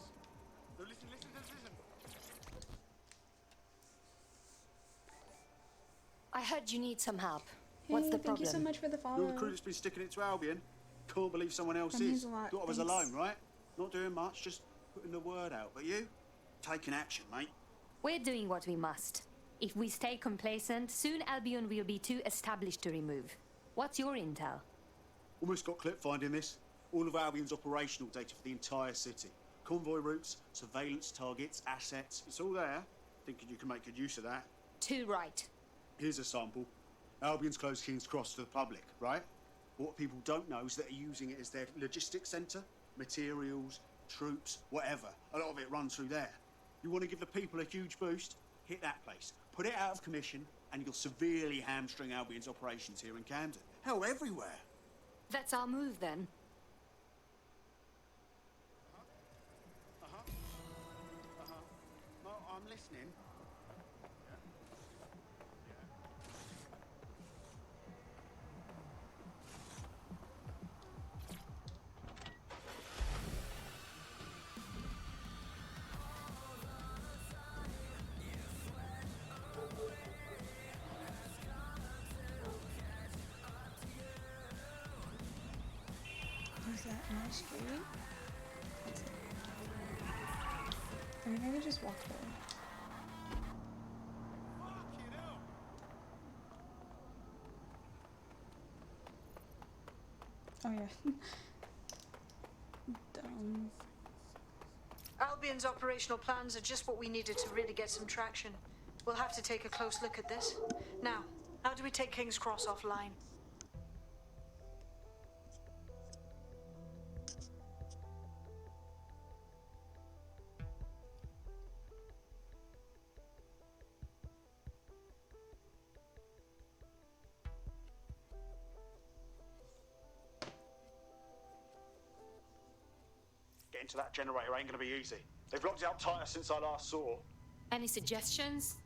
Speaker 8: No, listen.
Speaker 18: I heard you need some help.
Speaker 1: Hey,
Speaker 18: What's the
Speaker 1: thank you so
Speaker 18: problem?
Speaker 1: much for the follow.
Speaker 8: Your recruiter's been sticking it to Albion. Can't believe someone else
Speaker 1: That means
Speaker 8: is.
Speaker 1: a lot,
Speaker 8: Thought I was
Speaker 1: thanks.
Speaker 8: alone, right? Not doing much, just putting the word out. But you? Taking action, mate.
Speaker 18: We're doing what we must. If we stay complacent, soon Albion will be too established to remove. What's your intel?
Speaker 8: Almost got clip finding this. All of Albion's operational data for the entire city. Convoy routes, surveillance targets, assets. It's all there. Thinking you can make good use of that.
Speaker 18: Too right.
Speaker 8: Here's a sample. Albion's closed King's Cross to the public, right? What people don't know is that they're using it as their logistics centre. Materials, troops, whatever. A lot of it runs through there. You want to give the people a huge boost? Hit that place. Put it out of commission, and you'll severely hamstring Albion's operations here in Camden. Hell, everywhere.
Speaker 18: That's our move then.
Speaker 8: No, I'm listening.
Speaker 1: that my street? I think I could just walk there. Oh yeah. Dumb.
Speaker 6: Albion's operational plans are just what we needed to really get some traction. We'll have to take a close look at this. Now, how do we take King's Cross offline?
Speaker 8: Getting to that generator ain't gonna be easy. They've locked it up tighter since I last saw.
Speaker 18: Any suggestions?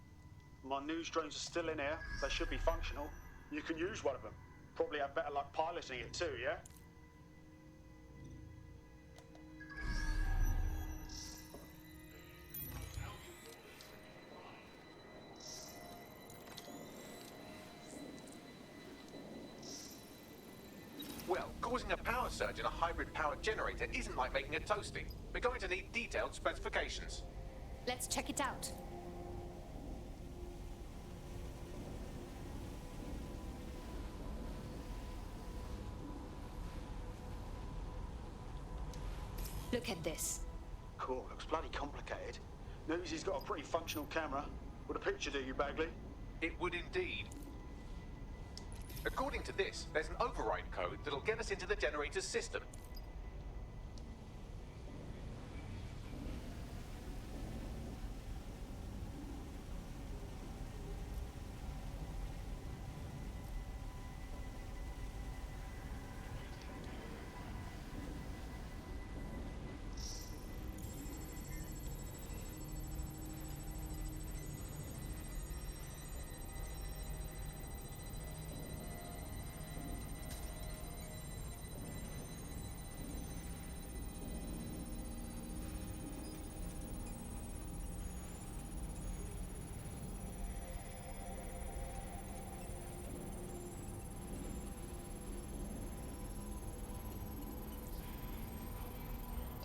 Speaker 8: My news drones are still in here. They should be functional. You can use one of them. Probably have better luck piloting it too, yeah?
Speaker 2: Well, causing a power surge in a hybrid-powered generator isn't like making a toasty. We're going to need detailed specifications.
Speaker 18: Let's check it out. Look at this.
Speaker 8: Cool, looks bloody complicated. Notice he's got a pretty functional camera. Would a picture do you, Bagley?
Speaker 2: It would indeed. According to this, there's an override code that'll get us into the generator's system.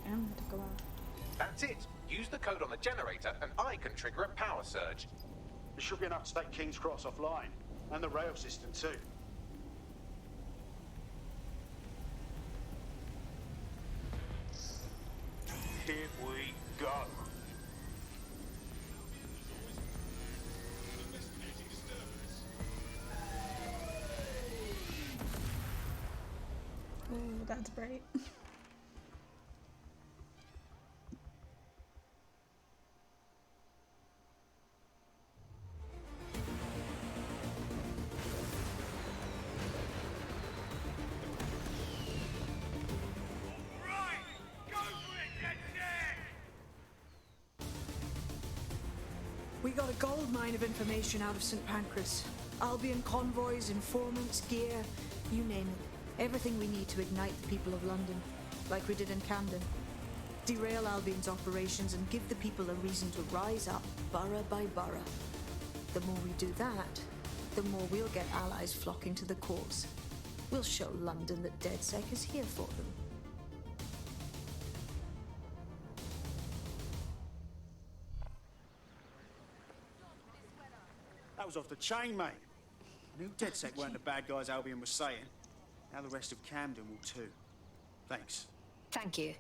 Speaker 1: Damn, that took a while.
Speaker 2: That's it. Use the code on the generator and I can trigger a power surge.
Speaker 8: It should be enough to take King's Cross offline. And the rail system too.
Speaker 17: Here we go.
Speaker 1: Oh, that's bright.
Speaker 6: We got a gold mine of information out of St. Pancras. Albion convoys, informants, gear, you name it. Everything we need to ignite the people of London, like we did in Camden. Derail Albion's operations and give the people a reason to rise up, borough by borough. The more we do that, the more we'll get allies flocking to the cause. We'll show London that DedSec is here for them.
Speaker 8: That was off the chain, mate. I knew DedSec weren't the bad guys Albion was saying. Now the rest of Camden will too. Thanks.
Speaker 18: Thank you.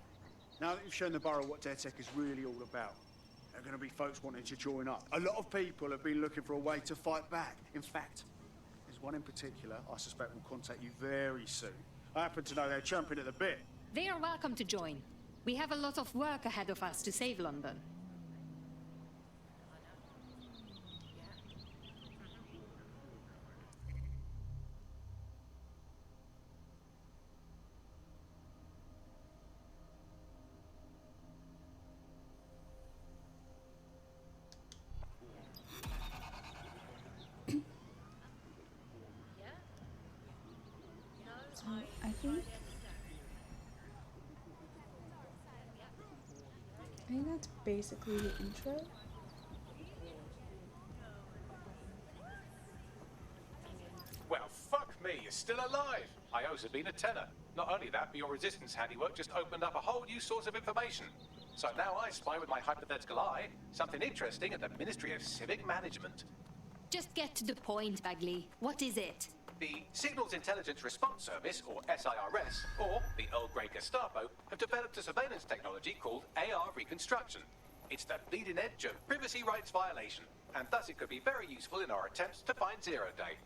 Speaker 8: Now that you've shown the borough what DedSec is really all about, there are going to be folks wanting to join up. A lot of people have been looking for a way to fight back. In fact, there's one in particular I suspect will contact you very soon. I happen to know they're champing at the bit.
Speaker 18: They are welcome to join. We have a lot of work ahead of us to save London.
Speaker 1: I think that's basically the intro.
Speaker 2: Well, fuck me, you're still alive. I owes have been a tenner. Not only that, but your resistance handiwork just opened up a whole new source of information. So now I spy with my hypothetical eye something interesting at the Ministry of Civic Management.
Speaker 18: Just get to the point, Bagley. What is it?
Speaker 2: The Signals Intelligence Response Service, or SIRS, or the Earl Grey Gestapo, have developed a surveillance technology called AR Reconstruction. It's the bleeding edge of privacy rights violation, and thus it could be very useful in our attempts to find Zero Day.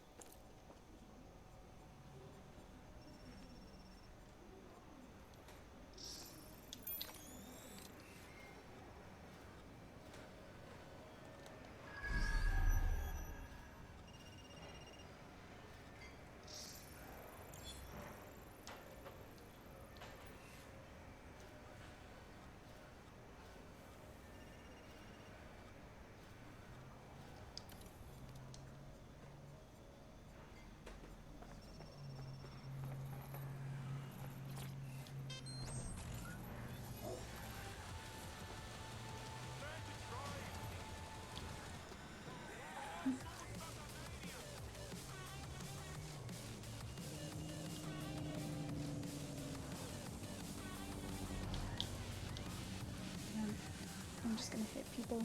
Speaker 1: I'm just gonna hit people.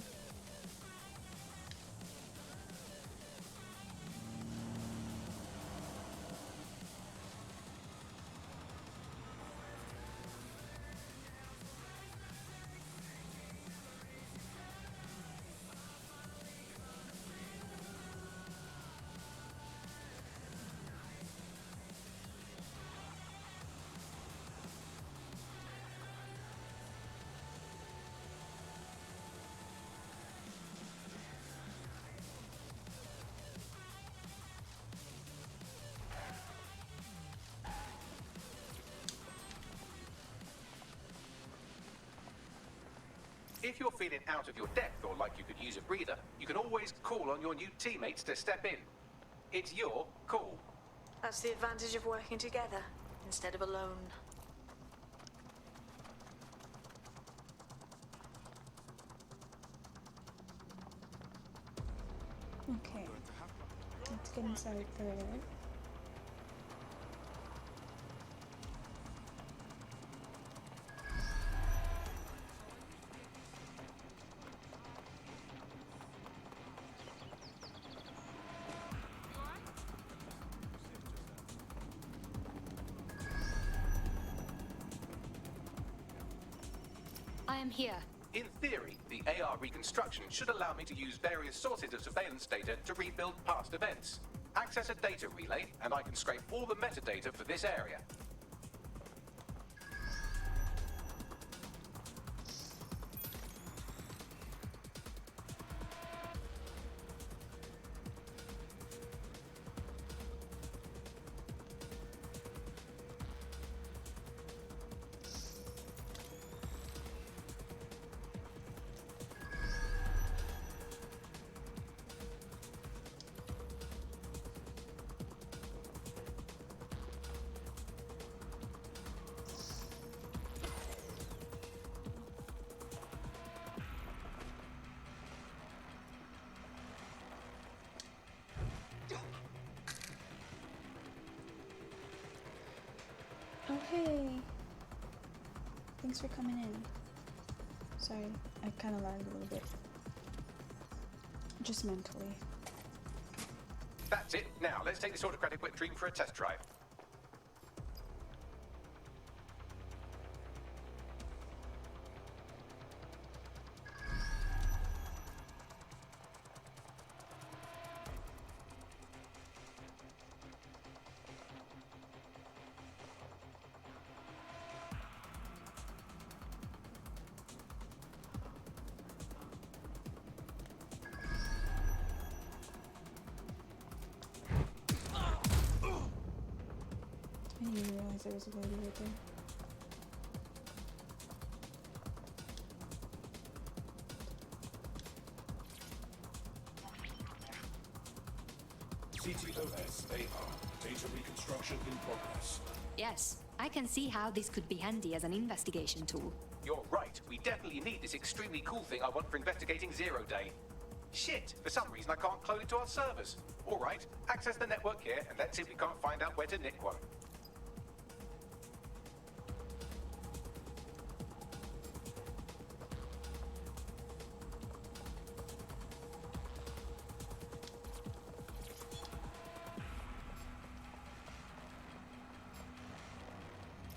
Speaker 2: If you're feeling out of your depth or like you could use a breather, you can always call on your new teammates to step in. It's your call.
Speaker 6: That's the advantage of working together instead of alone.
Speaker 1: Okay, let's get inside further.
Speaker 18: I am here.
Speaker 2: In theory, the AR reconstruction should allow me to use various sources of surveillance data to rebuild past events. Access a data relay, and I can scrape all the metadata for this area. Oh hey! Thanks for coming in. Sorry, I kind of lagged a little bit. Just mentally. That's it. Now, let's take this autocratic wet dream for a test drive.
Speaker 1: I didn't even realize there was a lady right there.
Speaker 10: CTOS AR. Data reconstruction in progress.
Speaker 18: Yes, I can see how this could be handy as an investigation tool.
Speaker 2: You're right. We definitely need this extremely cool thing I want for investigating Zero Day. Shit! For some reason I can't clone it to our servers. Alright, access the network here and let's see if we can't find out where to nick one.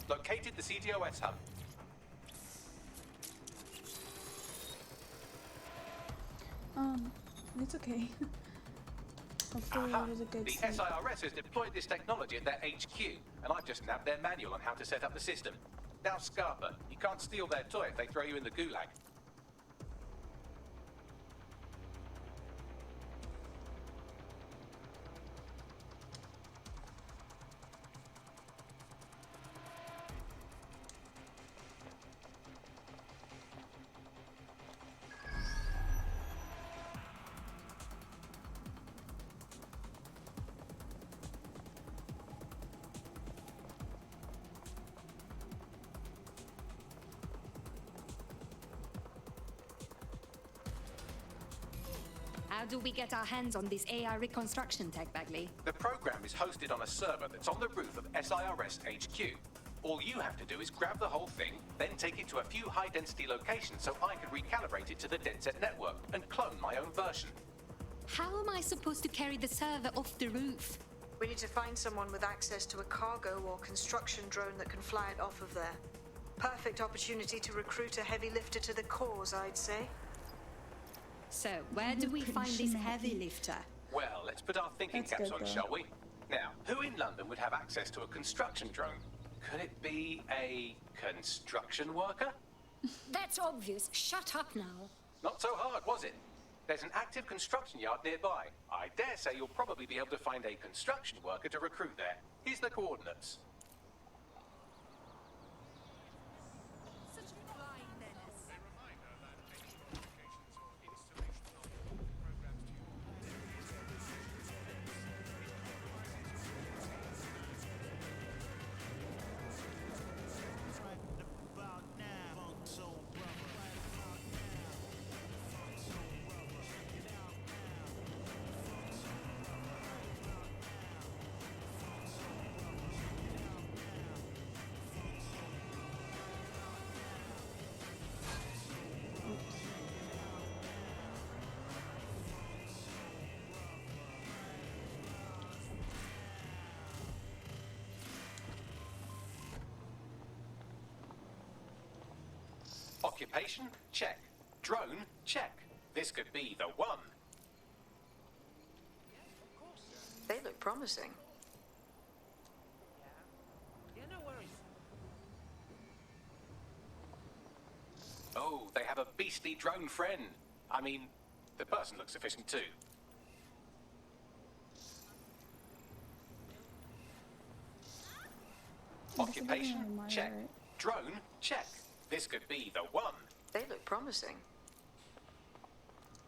Speaker 2: Located the CTOS hub.
Speaker 1: It's okay. Hopefully it was a good
Speaker 2: The
Speaker 1: sleep.
Speaker 2: SIRS has deployed this technology at their HQ, and I've just nabbed their manual on how to set up the system. Now, Scarpa, you can't steal their toy if they throw you in the gulag.
Speaker 18: How do we get our hands on this AI reconstruction tech, Bagley?
Speaker 2: The program is hosted on a server that's on the roof of SIRS HQ. All you have to do is grab the whole thing, then take it to a few high-density locations so I can recalibrate it to the DedSec network and clone my own version.
Speaker 18: How am I supposed to carry the server off the roof?
Speaker 6: We need to find someone with access to a cargo or construction drone that can fly it off of there. Perfect opportunity to recruit a heavy lifter to the cause, I'd say.
Speaker 18: So, where do we find this heavy lifter?
Speaker 2: Well, let's put our thinking caps on, shall we? Now, who in London would have access to a construction drone? Could it be a construction worker?
Speaker 18: That's obvious. Shut up now.
Speaker 2: Not so hard, was it? There's an active construction yard nearby. I dare say you'll probably be able to find a construction worker to recruit there. Here's the coordinates. Occupation? Check. Drone? Check. This could be the one.
Speaker 6: They look promising.
Speaker 2: Oh, they have a beastly drone friend. I mean, the person looks efficient too. Occupation? Check. Drone? Check. This could be the one.
Speaker 6: They look promising.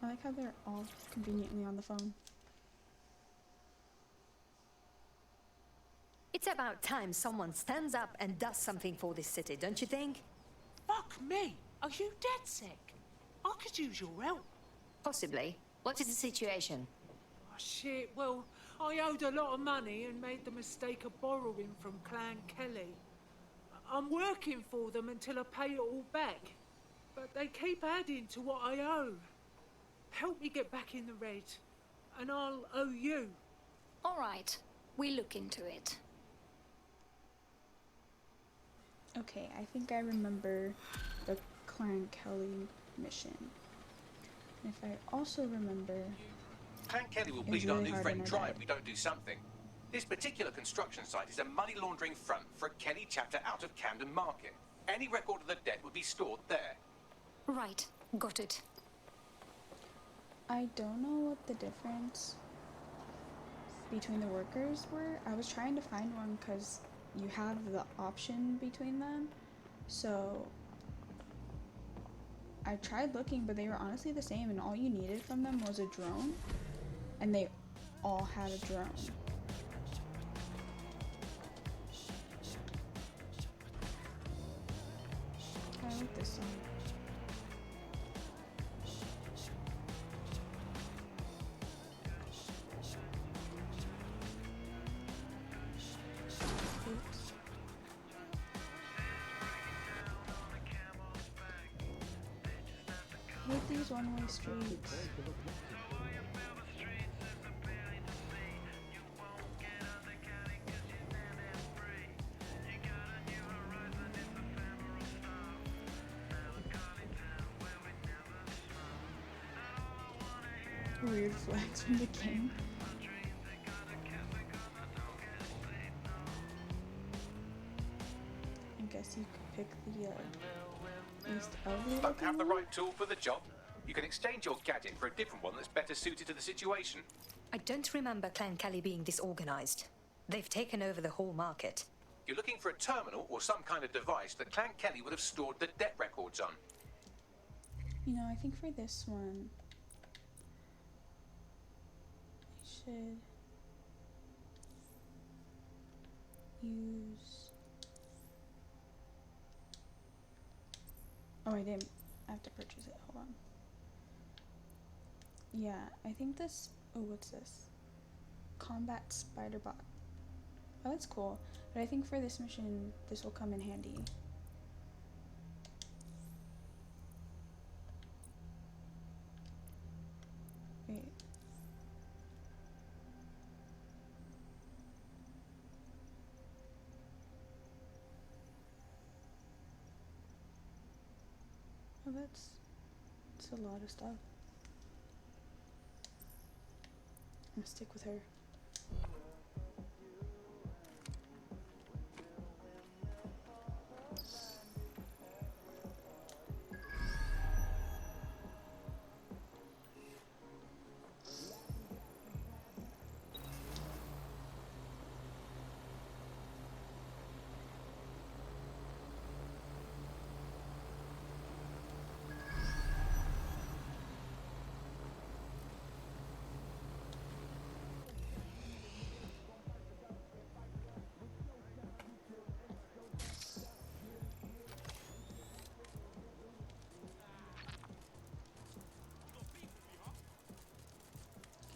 Speaker 1: I like how they're all conveniently on the phone.
Speaker 18: It's about time someone stands up and does something for this city, don't you think?
Speaker 3: Fuck me! Are you dead sick? I could use your help.
Speaker 18: Possibly. What is the situation?
Speaker 3: Oh, shit. Well, I owed a lot of money and made the mistake of borrowing from Clan Kelly. I'm working for them until I pay it all back. But they keep adding to what I owe. Help me get back in the red, and I'll owe you.
Speaker 18: All right. We look into it.
Speaker 1: Okay, I think I remember the Clan Kelly mission. And if I also remember...
Speaker 2: Clan Kelly will bleed our new friend dry if we don't do something. This particular construction site is a money laundering front for a Kelly chapter out of Camden Market. Any record of the debt would be stored there.
Speaker 18: Right. Got it.
Speaker 1: I don't know what the difference between the workers were. I was trying to find one because you have the option between them. So I tried looking, but they were honestly the same, and all you needed from them was a drone. And they all had a drone. I like this song. Oops. I hate these one-way streets. weird flags from the game. I guess you could pick the least ugly
Speaker 11: Don't have the
Speaker 1: looking one.
Speaker 11: right tool for the job? You can exchange your gadget for a different one that's better suited to the situation.
Speaker 18: I don't remember Clan Kelly being disorganized. They've taken over the whole market.
Speaker 11: You're looking for a terminal or some kind of device that Clan Kelly would have stored the debt records on.
Speaker 1: You know, I think for this one, I should use... Oh, I didn't have to purchase it. Hold on. Yeah, I think this... Oh, what's this? Combat Spider Bot. Oh, that's cool. But I think for this mission, this will come in handy. Wait. Oh, that's a lot of stuff. I'm gonna stick with her.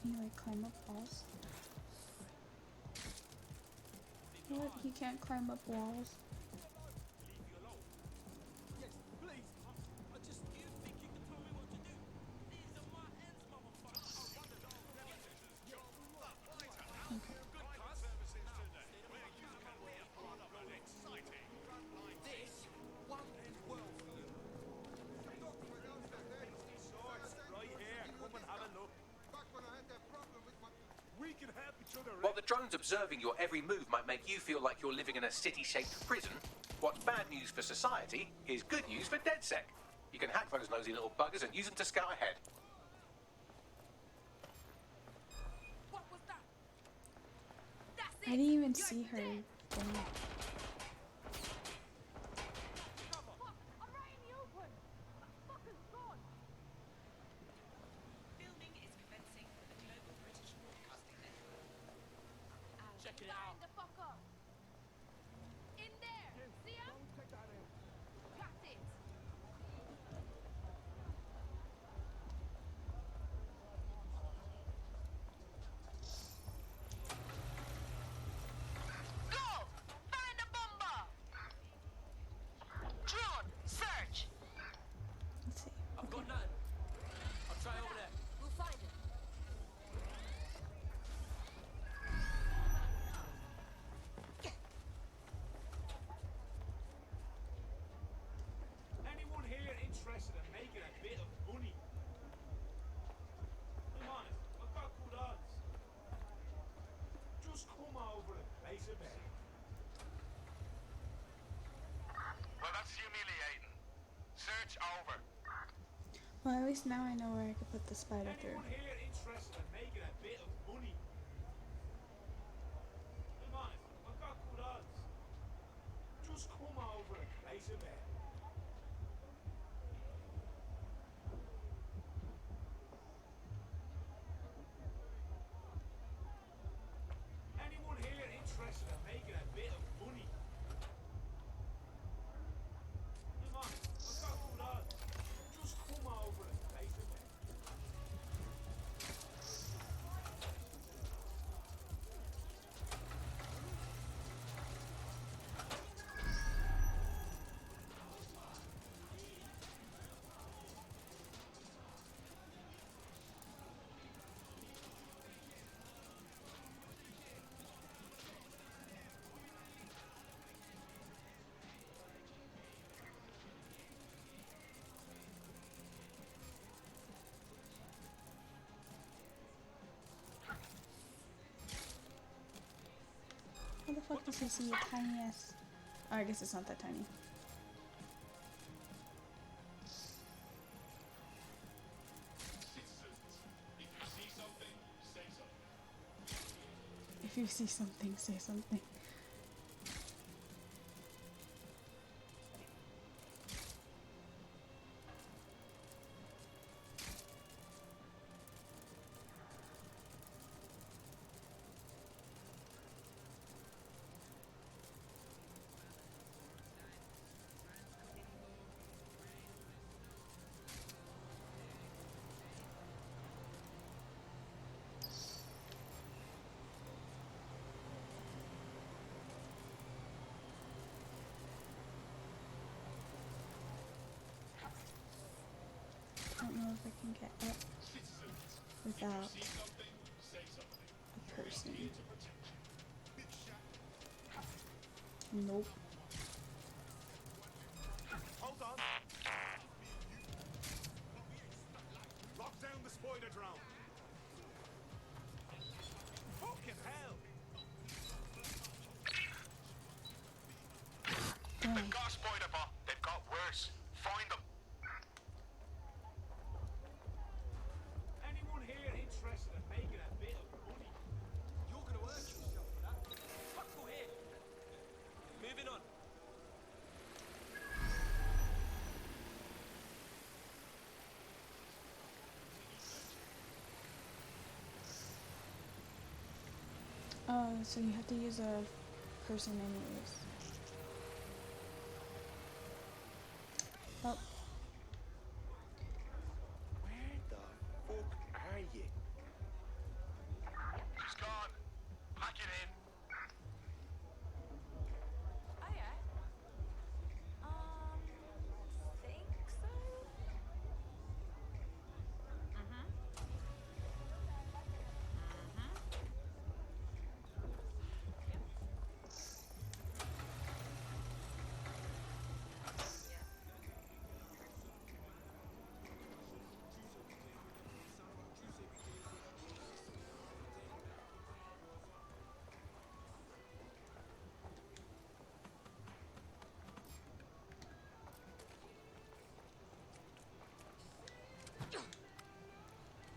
Speaker 1: Can you like climb up walls? What? He can't climb up walls.
Speaker 11: While the drones observing your every move might make you feel like you're living in a city-shaped prison, what's bad news for society is good news for DedSec. You can hack those nosy little buggers and use them to scout ahead.
Speaker 7: What was that?
Speaker 1: I didn't even see her. Dang.
Speaker 7: Check it out. The fuck up. In there. See ya? Got it.
Speaker 5: Go! Find the bomber! Drone, search!
Speaker 1: Let's see.
Speaker 22: I've got none. I'll try over there.
Speaker 7: We'll find it.
Speaker 21: Anyone here interested in making a bit of money? I'm honest, I've got good odds. Just come over and place a bet.
Speaker 17: Well, that's humiliating. Search over.
Speaker 1: Well, at least now I know where I could put the spider through.
Speaker 21: Anyone here interested in making a bit of money? I'm honest, I've got good odds. Just come over and place a bet. Anyone here interested in making a bit of money? I'm honest, I've got good odds. Just come over and place a bet.
Speaker 1: fuck does he see a tiny ass? Oh, I guess it's not that tiny. If you see something, say something. I don't know if I can get up without a person. Nope.
Speaker 17: Hold on. Lock down the spider drone. Fucking hell.
Speaker 1: Damn.
Speaker 17: Got a spider bot. They've got worse. Find them.
Speaker 22: Anyone here interested in making a bit of money? You're gonna earn yourself for that. Fuck, go here. Moving on.
Speaker 1: Oh, so you have to use a person anyways. Oh.
Speaker 17: Where the fuck are you? She's gone. Pack it in.
Speaker 14: Oh yeah. Think so?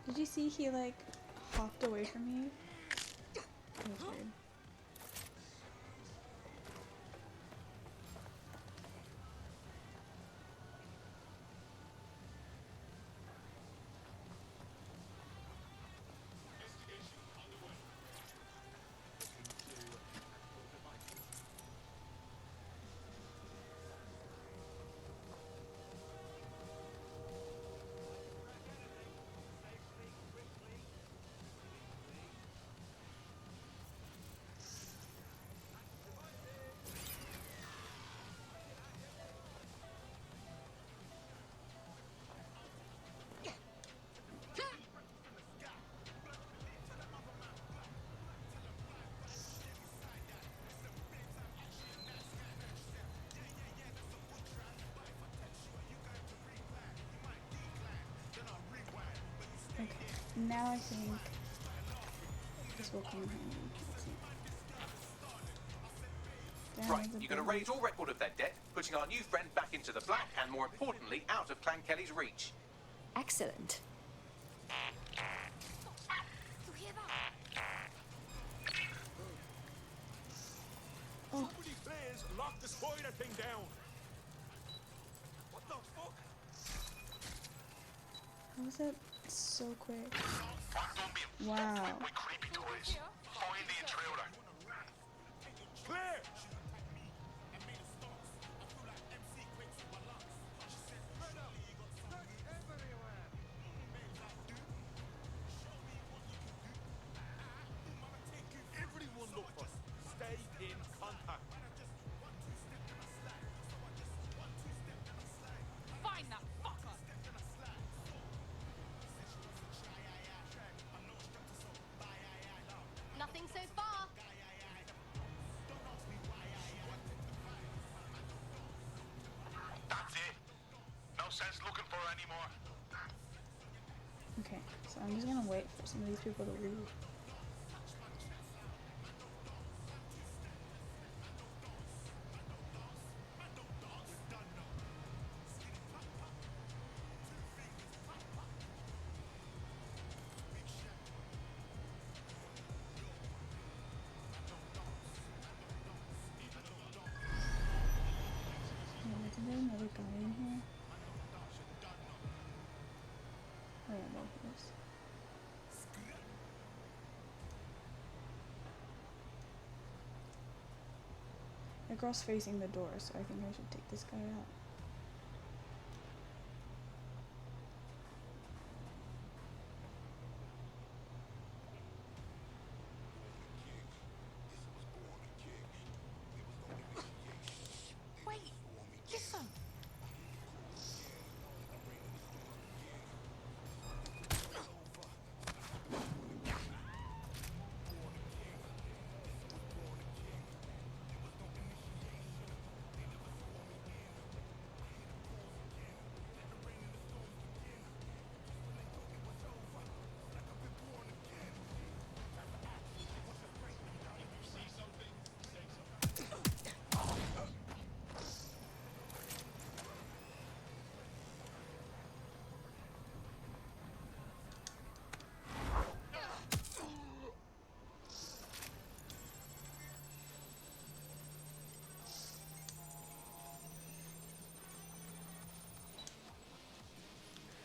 Speaker 1: Did you see he like hopped away from you? That was weird. Okay, now I think this will come in handy.
Speaker 11: Right, you're going to raise all record of their debt, putting our new friend back into the black and, more importantly, out of Clan Kelly's reach.
Speaker 18: Excellent.
Speaker 17: Somebody please lock the spider thing down. What the fuck?
Speaker 1: How was that so quick? Wow.
Speaker 17: With creepy toys. Find the intruder. Clear! Everyone look for. Stay in contact.
Speaker 7: Find that fucker! Nothing so far.
Speaker 17: That's it. No sense looking for her anymore.
Speaker 1: Okay, so I'm just gonna wait for some of these people to leave. The girl's facing the door, so I think I should take this guy out.
Speaker 3: Wait, listen.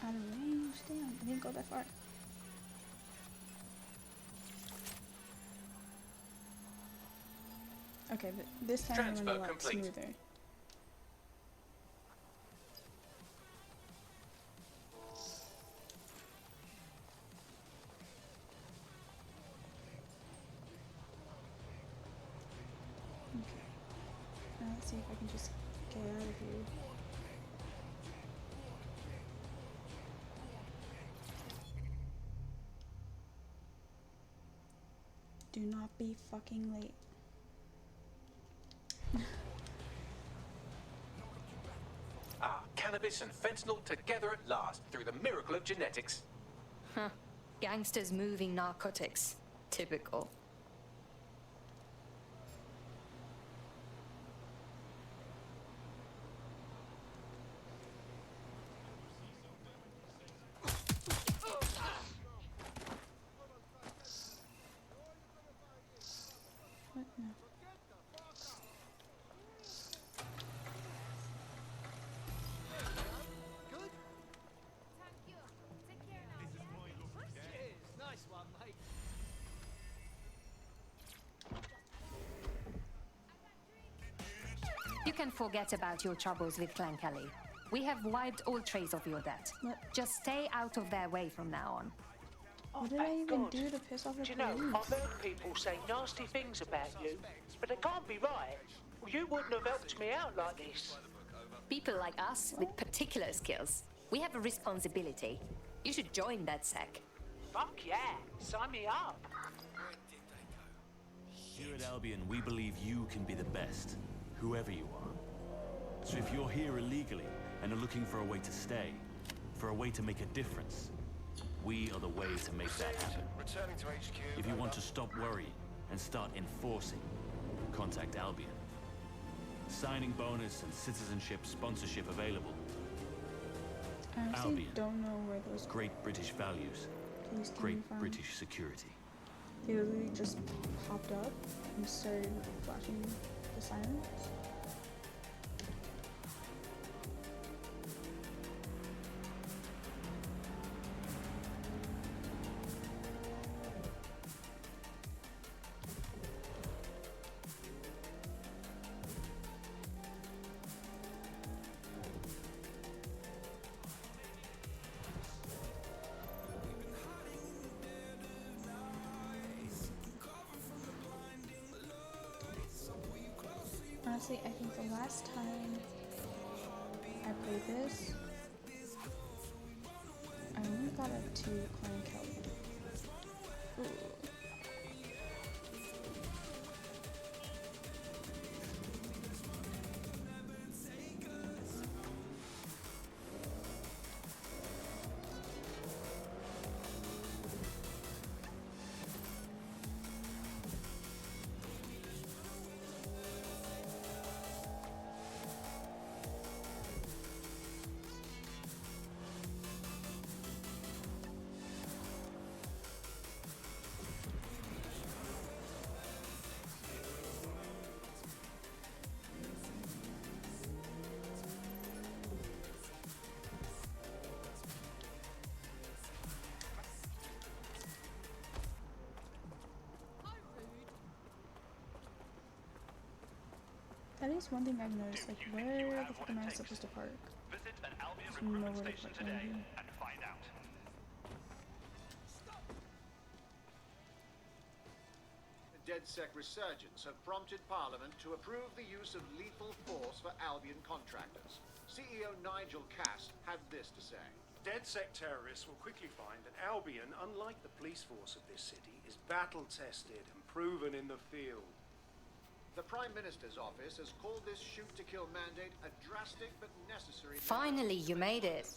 Speaker 1: Out of range, damn, I didn't go that far. Okay, but this time I went a lot smoother. Okay. Now let's see if I can just get out of here. Do not be fucking late.
Speaker 11: Cannabis and fentanyl together at last through the miracle of genetics.
Speaker 18: Huh. Gangsters moving narcotics. Typical.
Speaker 1: What? No.
Speaker 22: Nice one, mate.
Speaker 13: You can forget about your troubles with Clan Kelly. We have wiped all trace of your debt.
Speaker 1: What?
Speaker 13: Just stay out of their way from now on.
Speaker 1: What did I even do to piss off the
Speaker 3: Do you know,
Speaker 1: police?
Speaker 3: I've heard people say nasty things about you, but it can't be right. You wouldn't have helped me out like this.
Speaker 18: People like us with particular skills. We have a responsibility. You should join that sec.
Speaker 3: Fuck yeah, sign me up.
Speaker 15: Here at Albion, we believe you can be the best, whoever you are. So if you're here illegally and are looking for a way to stay, for a way to make a difference, we are the way to make that happen.
Speaker 21: Returning to HQ.
Speaker 15: If you want to stop worrying and start enforcing, contact Albion. Signing bonus and citizenship sponsorship available.
Speaker 1: I honestly
Speaker 15: Albion.
Speaker 1: don't know where those
Speaker 15: Great British values.
Speaker 1: police came
Speaker 15: Great
Speaker 1: from.
Speaker 15: British security.
Speaker 1: They literally just popped up and started flashing the sirens. Honestly, I think the last time I played this, I only got up to Clan Kelly. Ooh. is one thing I've noticed, like, where the fuck am I supposed to park?
Speaker 4: Visit an Albion
Speaker 1: There's
Speaker 4: recruitment
Speaker 1: nowhere to
Speaker 4: station
Speaker 1: park around
Speaker 4: today
Speaker 1: here.
Speaker 4: and find out.
Speaker 16: The DedSec resurgence have prompted Parliament to approve the use of lethal force for Albion contractors. CEO Nigel Cass had this to say.
Speaker 23: DedSec terrorists will quickly find that Albion, unlike the police force of this city, is battle-tested and proven in the field.
Speaker 16: The Prime Minister's office has called this shoot-to-kill mandate a drastic but necessary...
Speaker 18: Finally, you made it.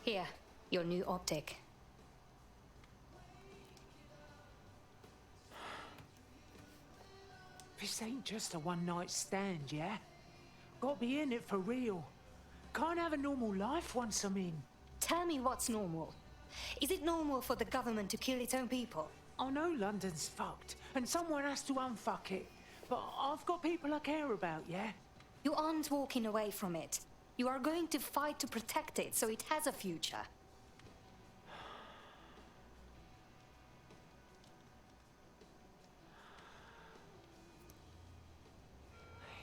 Speaker 18: Here, your new optic.
Speaker 3: This ain't just a one-night stand, yeah? Gotta be in it for real. Can't have a normal life once I'm in.
Speaker 18: Tell me what's normal. Is it normal for the government to kill its own people?
Speaker 3: I know London's fucked, and someone has to unfuck it. But I've got people I care about, yeah?
Speaker 18: You aren't walking away from it. You are going to fight to protect it so it has a future.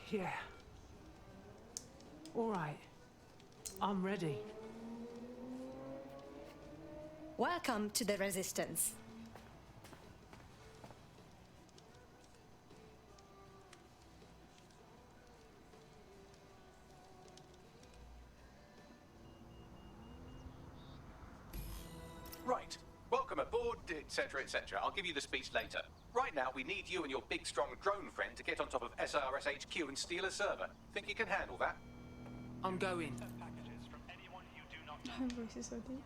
Speaker 3: Yeah. All right. I'm ready.
Speaker 18: Welcome to the Resistance.
Speaker 11: Right. Welcome aboard, etc., etc. I'll give you the speech later. Right now, we need you and your big, strong drone friend to get on top of SRS HQ and steal a server. Think you can handle that?
Speaker 3: I'm going.
Speaker 1: Her voice is so deep.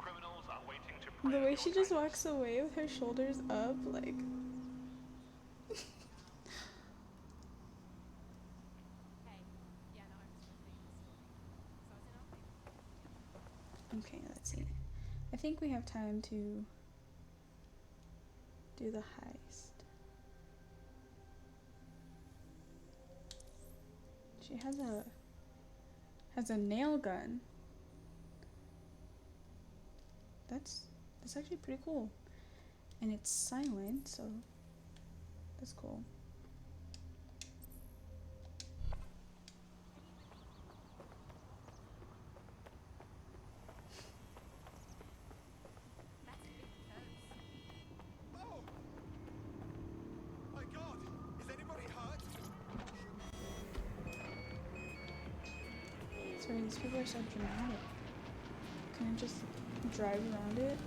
Speaker 1: The way she just walks away with her shoulders up, like... Okay, let's see. I think we have time to do the heist. She has a nail gun. That's actually pretty cool. And it's silent, so that's cool.
Speaker 17: My God! Is anybody hurt?
Speaker 1: Sorry, these people are so dramatic. Can I just drive around it?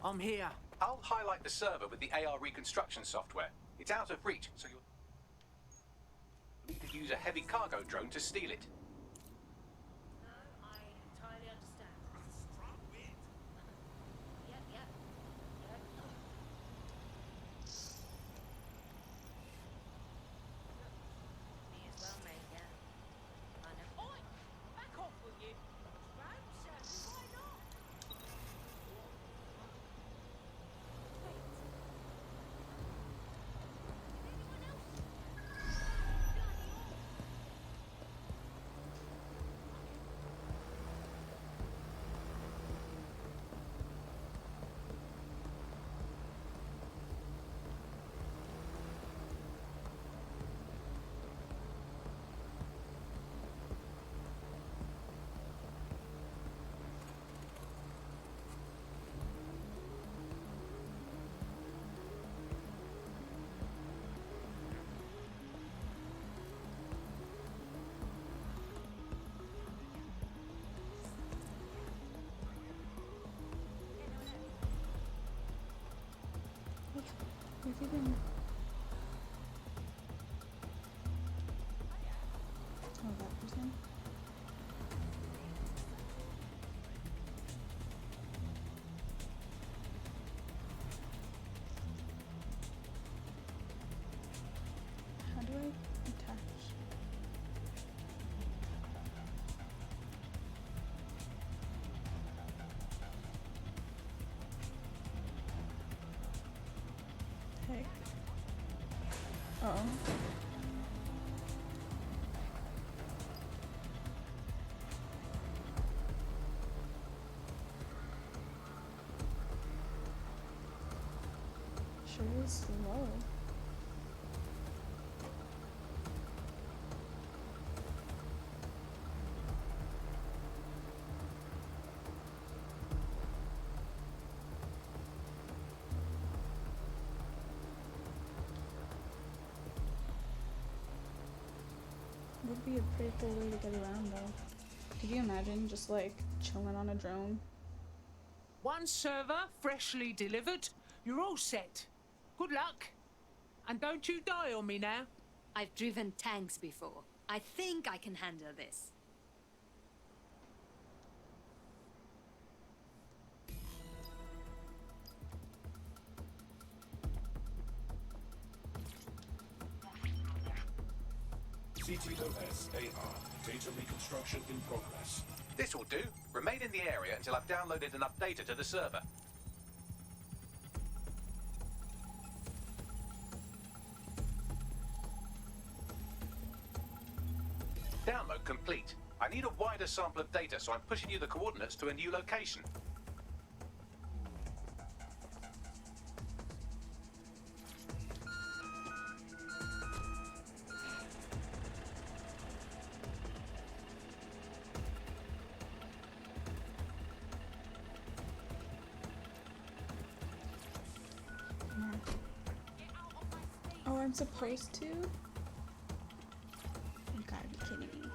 Speaker 3: I'm here.
Speaker 11: I'll highlight the server with the AR reconstruction software. It's out of reach, so you'll need to use a heavy cargo drone to steal it.
Speaker 19: I entirely understand. Yep. Me as well, mate, yeah. I know.
Speaker 7: Oi! Back off, will you? Ramshackle, why not?
Speaker 1: If you can... Oh, that person. How do I attach? Hey. Uh-oh. Sure is slow. Would be a pretty cool way to get around though. Could you imagine just like chilling on a drone?
Speaker 3: One server freshly delivered. You're all set. Good luck. And don't you die on me now.
Speaker 18: I've driven tanks before. I think I can handle this.
Speaker 10: CTOS AR. Data reconstruction in progress.
Speaker 11: This will do. Remain in the area until I've downloaded enough data to the server. Download complete. I need a wider sample of data, so I'm pushing you the coordinates to a new location.
Speaker 1: Oh, I'm supposed to? You gotta be kidding me.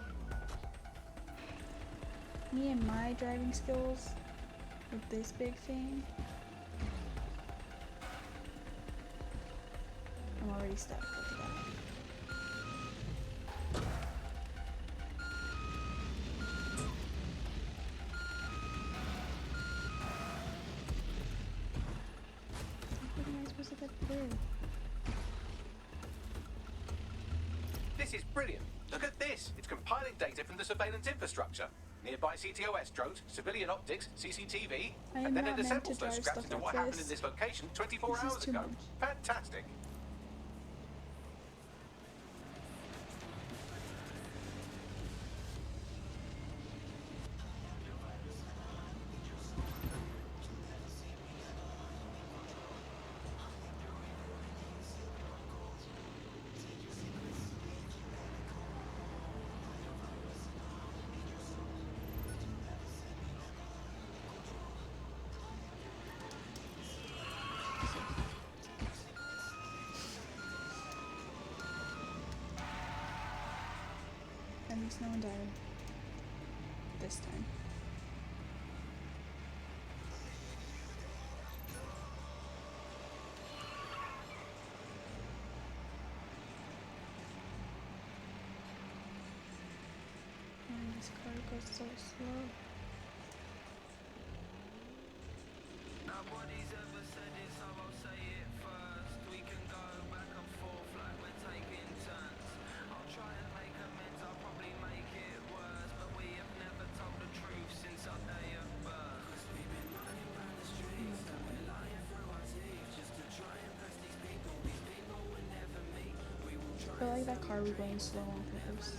Speaker 1: Me and my driving skills with this big thing. I'm already stuck. Look at that. What am I supposed to get through?
Speaker 11: This is brilliant. Look at this. It's compiling data from the surveillance infrastructure. Nearby CTOS drones, civilian optics, CCTV, and then it assembles those scraps into what happened in this location 24 hours ago. Fantastic.
Speaker 1: At least no one died. This time. And this car goes so slow.
Speaker 4: Nobody's ever said it, so I'll say it first. We can go back and forth like we're taking turns. I'll try and make amends, I'll probably make it worse. But we have never told the truth since our day of birth. 'Cause we've been running around the streets and we're lying through our teeth just to try and pass these people. These people will never meet. We will try.
Speaker 1: I feel like that car was going slow on purpose.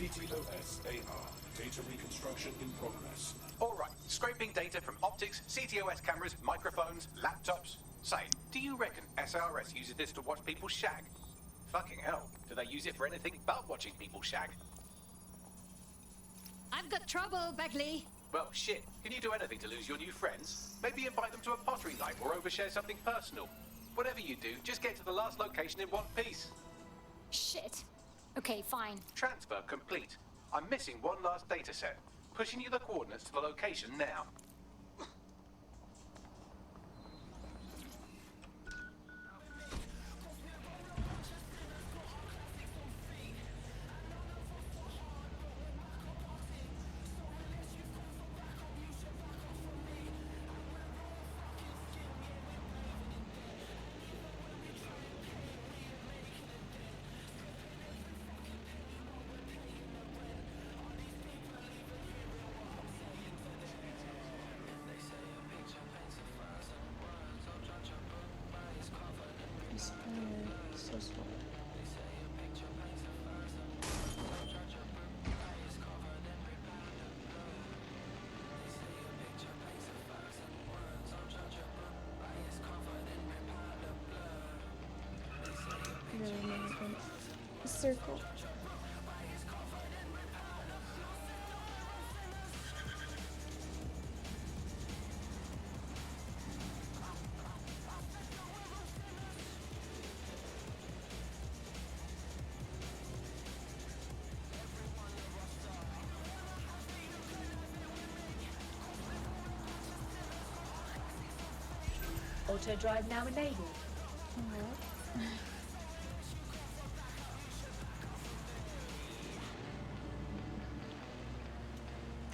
Speaker 10: CTOS AR. Data reconstruction in progress.
Speaker 11: All right, scraping data from optics, CTOS cameras, microphones, laptops. Say, do you reckon SRS uses this to watch people shag? Fucking hell, do they use it for anything but watching people shag?
Speaker 18: I've got trouble, Bagley.
Speaker 11: Well, shit. Can you do anything to lose your new friends? Maybe invite them to a pottery night or overshare something personal. Whatever you do, just get to the last location in one piece.
Speaker 18: Shit. Okay, fine.
Speaker 11: Transfer complete. I'm missing one last data set. Pushing you the coordinates to the location now.
Speaker 1: So slow. Really moving. A circle.
Speaker 9: Auto drive now enabled.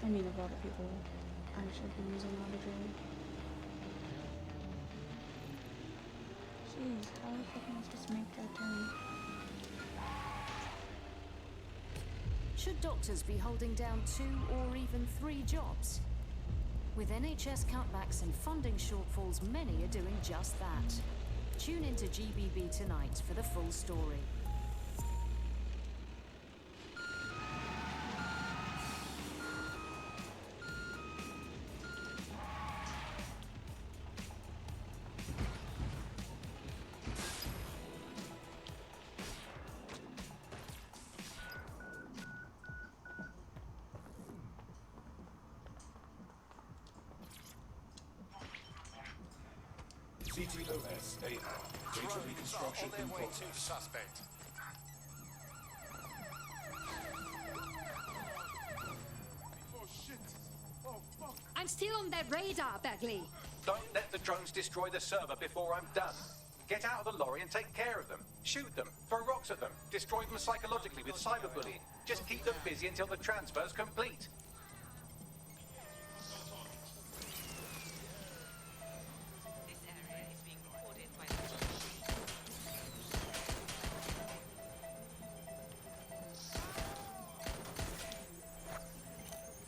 Speaker 1: I mean, a lot of people actually be using auto drive. Jeez, how the fuck am I supposed to make that turn?
Speaker 12: Should doctors be holding down 2 or even 3 jobs? With NHS cutbacks and funding shortfalls, many are doing just that. Tune into GBB tonight for the full story.
Speaker 10: CTOS AI. Data reconstruction in progress.
Speaker 17: Suspect. Oh shit! Oh fuck!
Speaker 18: I'm still on that radar, Bagley.
Speaker 11: Don't let the drones destroy the server before I'm done. Get out of the lorry and take care of them. Shoot them, throw rocks at them, destroy them psychologically with cyberbullying. Just keep them busy until the transfer's complete.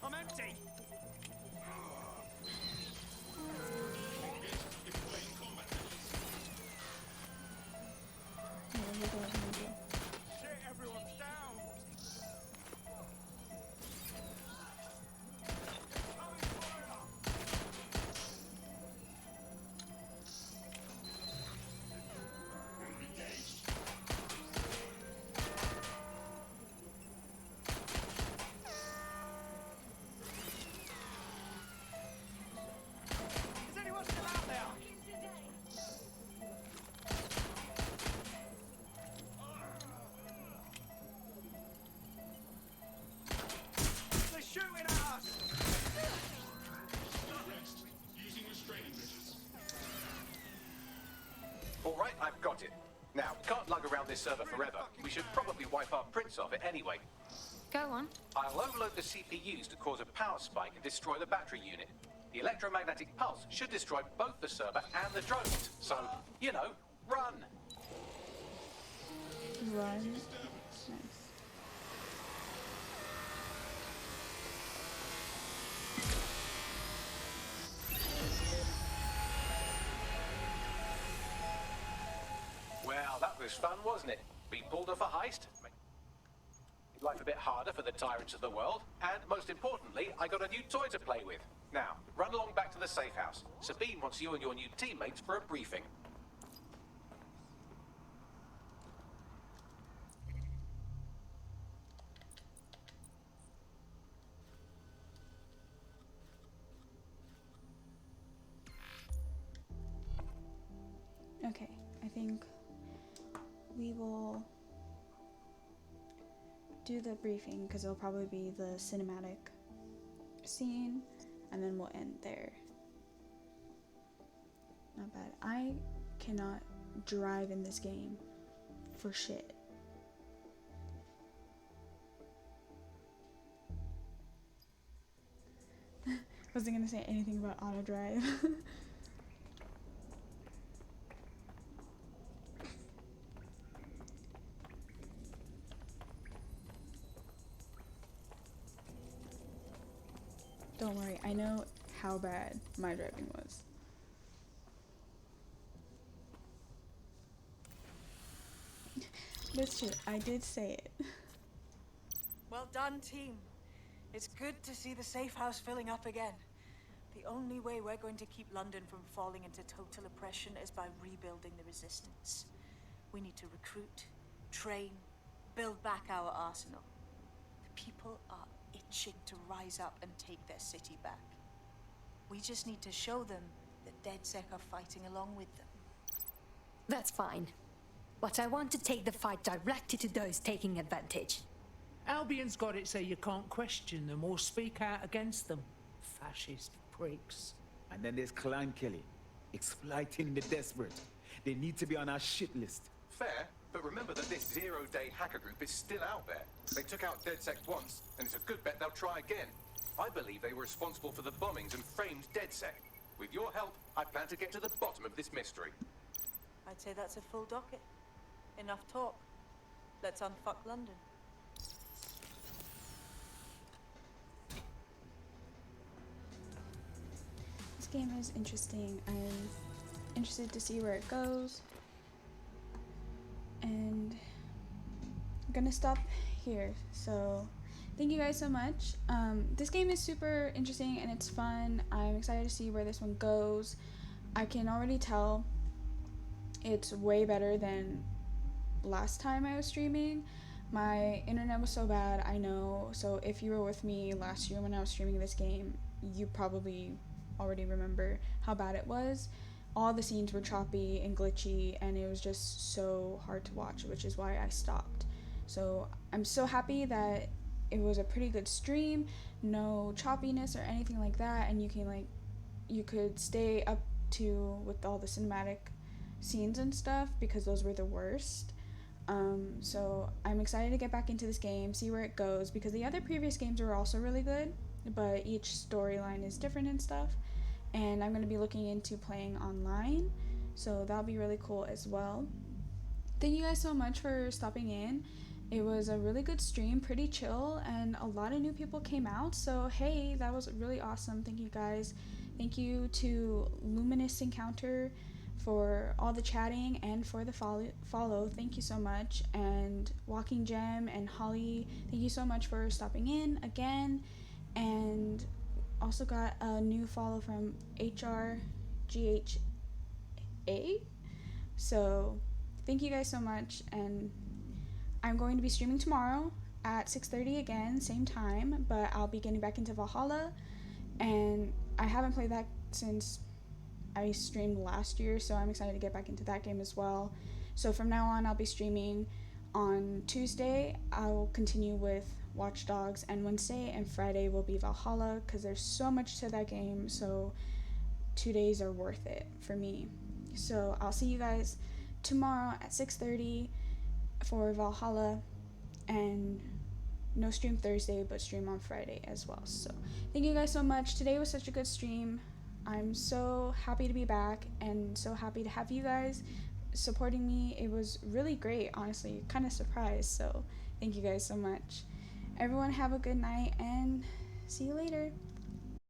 Speaker 22: I'm empty. Shit, everyone's down. Is anyone still out there? They're shooting at us!
Speaker 10: Using restraining measures.
Speaker 11: All right, I've got it. Now, we can't lug around this server forever. We should probably wipe our prints off it anyway.
Speaker 18: Go on.
Speaker 11: I'll overload the CPUs to cause a power spike and destroy the battery unit. The electromagnetic pulse should destroy both the server and the drones. So, you know, run!
Speaker 1: Run. Nice.
Speaker 11: Well, that was fun, wasn't it? We pulled off a heist. Made life a bit harder for the tyrants of the world. And most importantly, I got a new toy to play with. Now, run along back to the safe house. Sabine wants you and your new teammates for a briefing.
Speaker 1: do the briefing because it'll probably be the cinematic scene, and then we'll end there. Not bad. I cannot drive in this game for shit. Wasn't gonna say anything about auto drive. Don't worry, I know how bad my driving was. That's true, I did say it.
Speaker 6: Well done, team. It's good to see the safe house filling up again. The only way we're going to keep London from falling into total oppression is by rebuilding the resistance. We need to recruit, train, build back our arsenal. The people are itching to rise up and take their city back. We just need to show them that DedSec are fighting along with them.
Speaker 18: That's fine. But I want to take the fight directly to those taking advantage.
Speaker 3: Albion's got it so you can't question them or speak out against them. Fascist pricks.
Speaker 8: And then there's Clan Kelly, exploiting the desperate. They need to be on our shit list.
Speaker 11: Fair, but remember that this zero-day hacker group is still out there. They took out DedSec once, and it's a good bet they'll try again. I believe they were responsible for the bombings and framed DedSec. With your help, I plan to get to the bottom of this mystery.
Speaker 6: I'd say that's a full docket. Enough talk. Let's unfuck London.
Speaker 1: This game is interesting. I'm interested to see where it goes. And I'm gonna stop here. So thank you guys so much. This game is super interesting and it's fun. I'm excited to see where this one goes. I can already tell it's way better than last time I was streaming. My internet was so bad, I know. So if you were with me last year when I was streaming this game, you probably already remember how bad it was. All the scenes were choppy and glitchy and it was just so hard to watch, which is why I stopped. So I'm so happy that it was a pretty good stream, no choppiness or anything like that, and you could stay up to with all the cinematic scenes and stuff because those were the worst. So I'm excited to get back into this game, see where it goes, because the other previous games were also really good, but each storyline is different and stuff. And I'm going to be looking into playing online, so that'll be really cool as well. Thank you guys so much for stopping in. It was a really good stream, pretty chill, and a lot of new people came out, so hey, that was really awesome. Thank you guys. Thank you to Luminous Encounter for all the chatting and for the follow. Thank you so much. And Walking Gem and Holly, thank you so much for stopping in again. And also got a new follow from HRGHA. So thank you guys so much, and I'm going to be streaming tomorrow at 6:30 again, same time, but I'll be getting back into Valhalla, and I haven't played that since I streamed last year, so I'm excited to get back into that game as well. So from now on, I'll be streaming on Tuesday. I'll continue with Watch Dogs, and Wednesday and Friday will be Valhalla because there's so much to that game, so 2 days are worth it for me. So I'll see you guys tomorrow at 6:30 for Valhalla, and no stream Thursday, but stream on Friday as well. So thank you guys so much. Today was such a good stream. I'm so happy to be back and so happy to have you guys supporting me. It was really great, honestly, kind of surprised, so thank you guys so much. Everyone have a good night and see you later.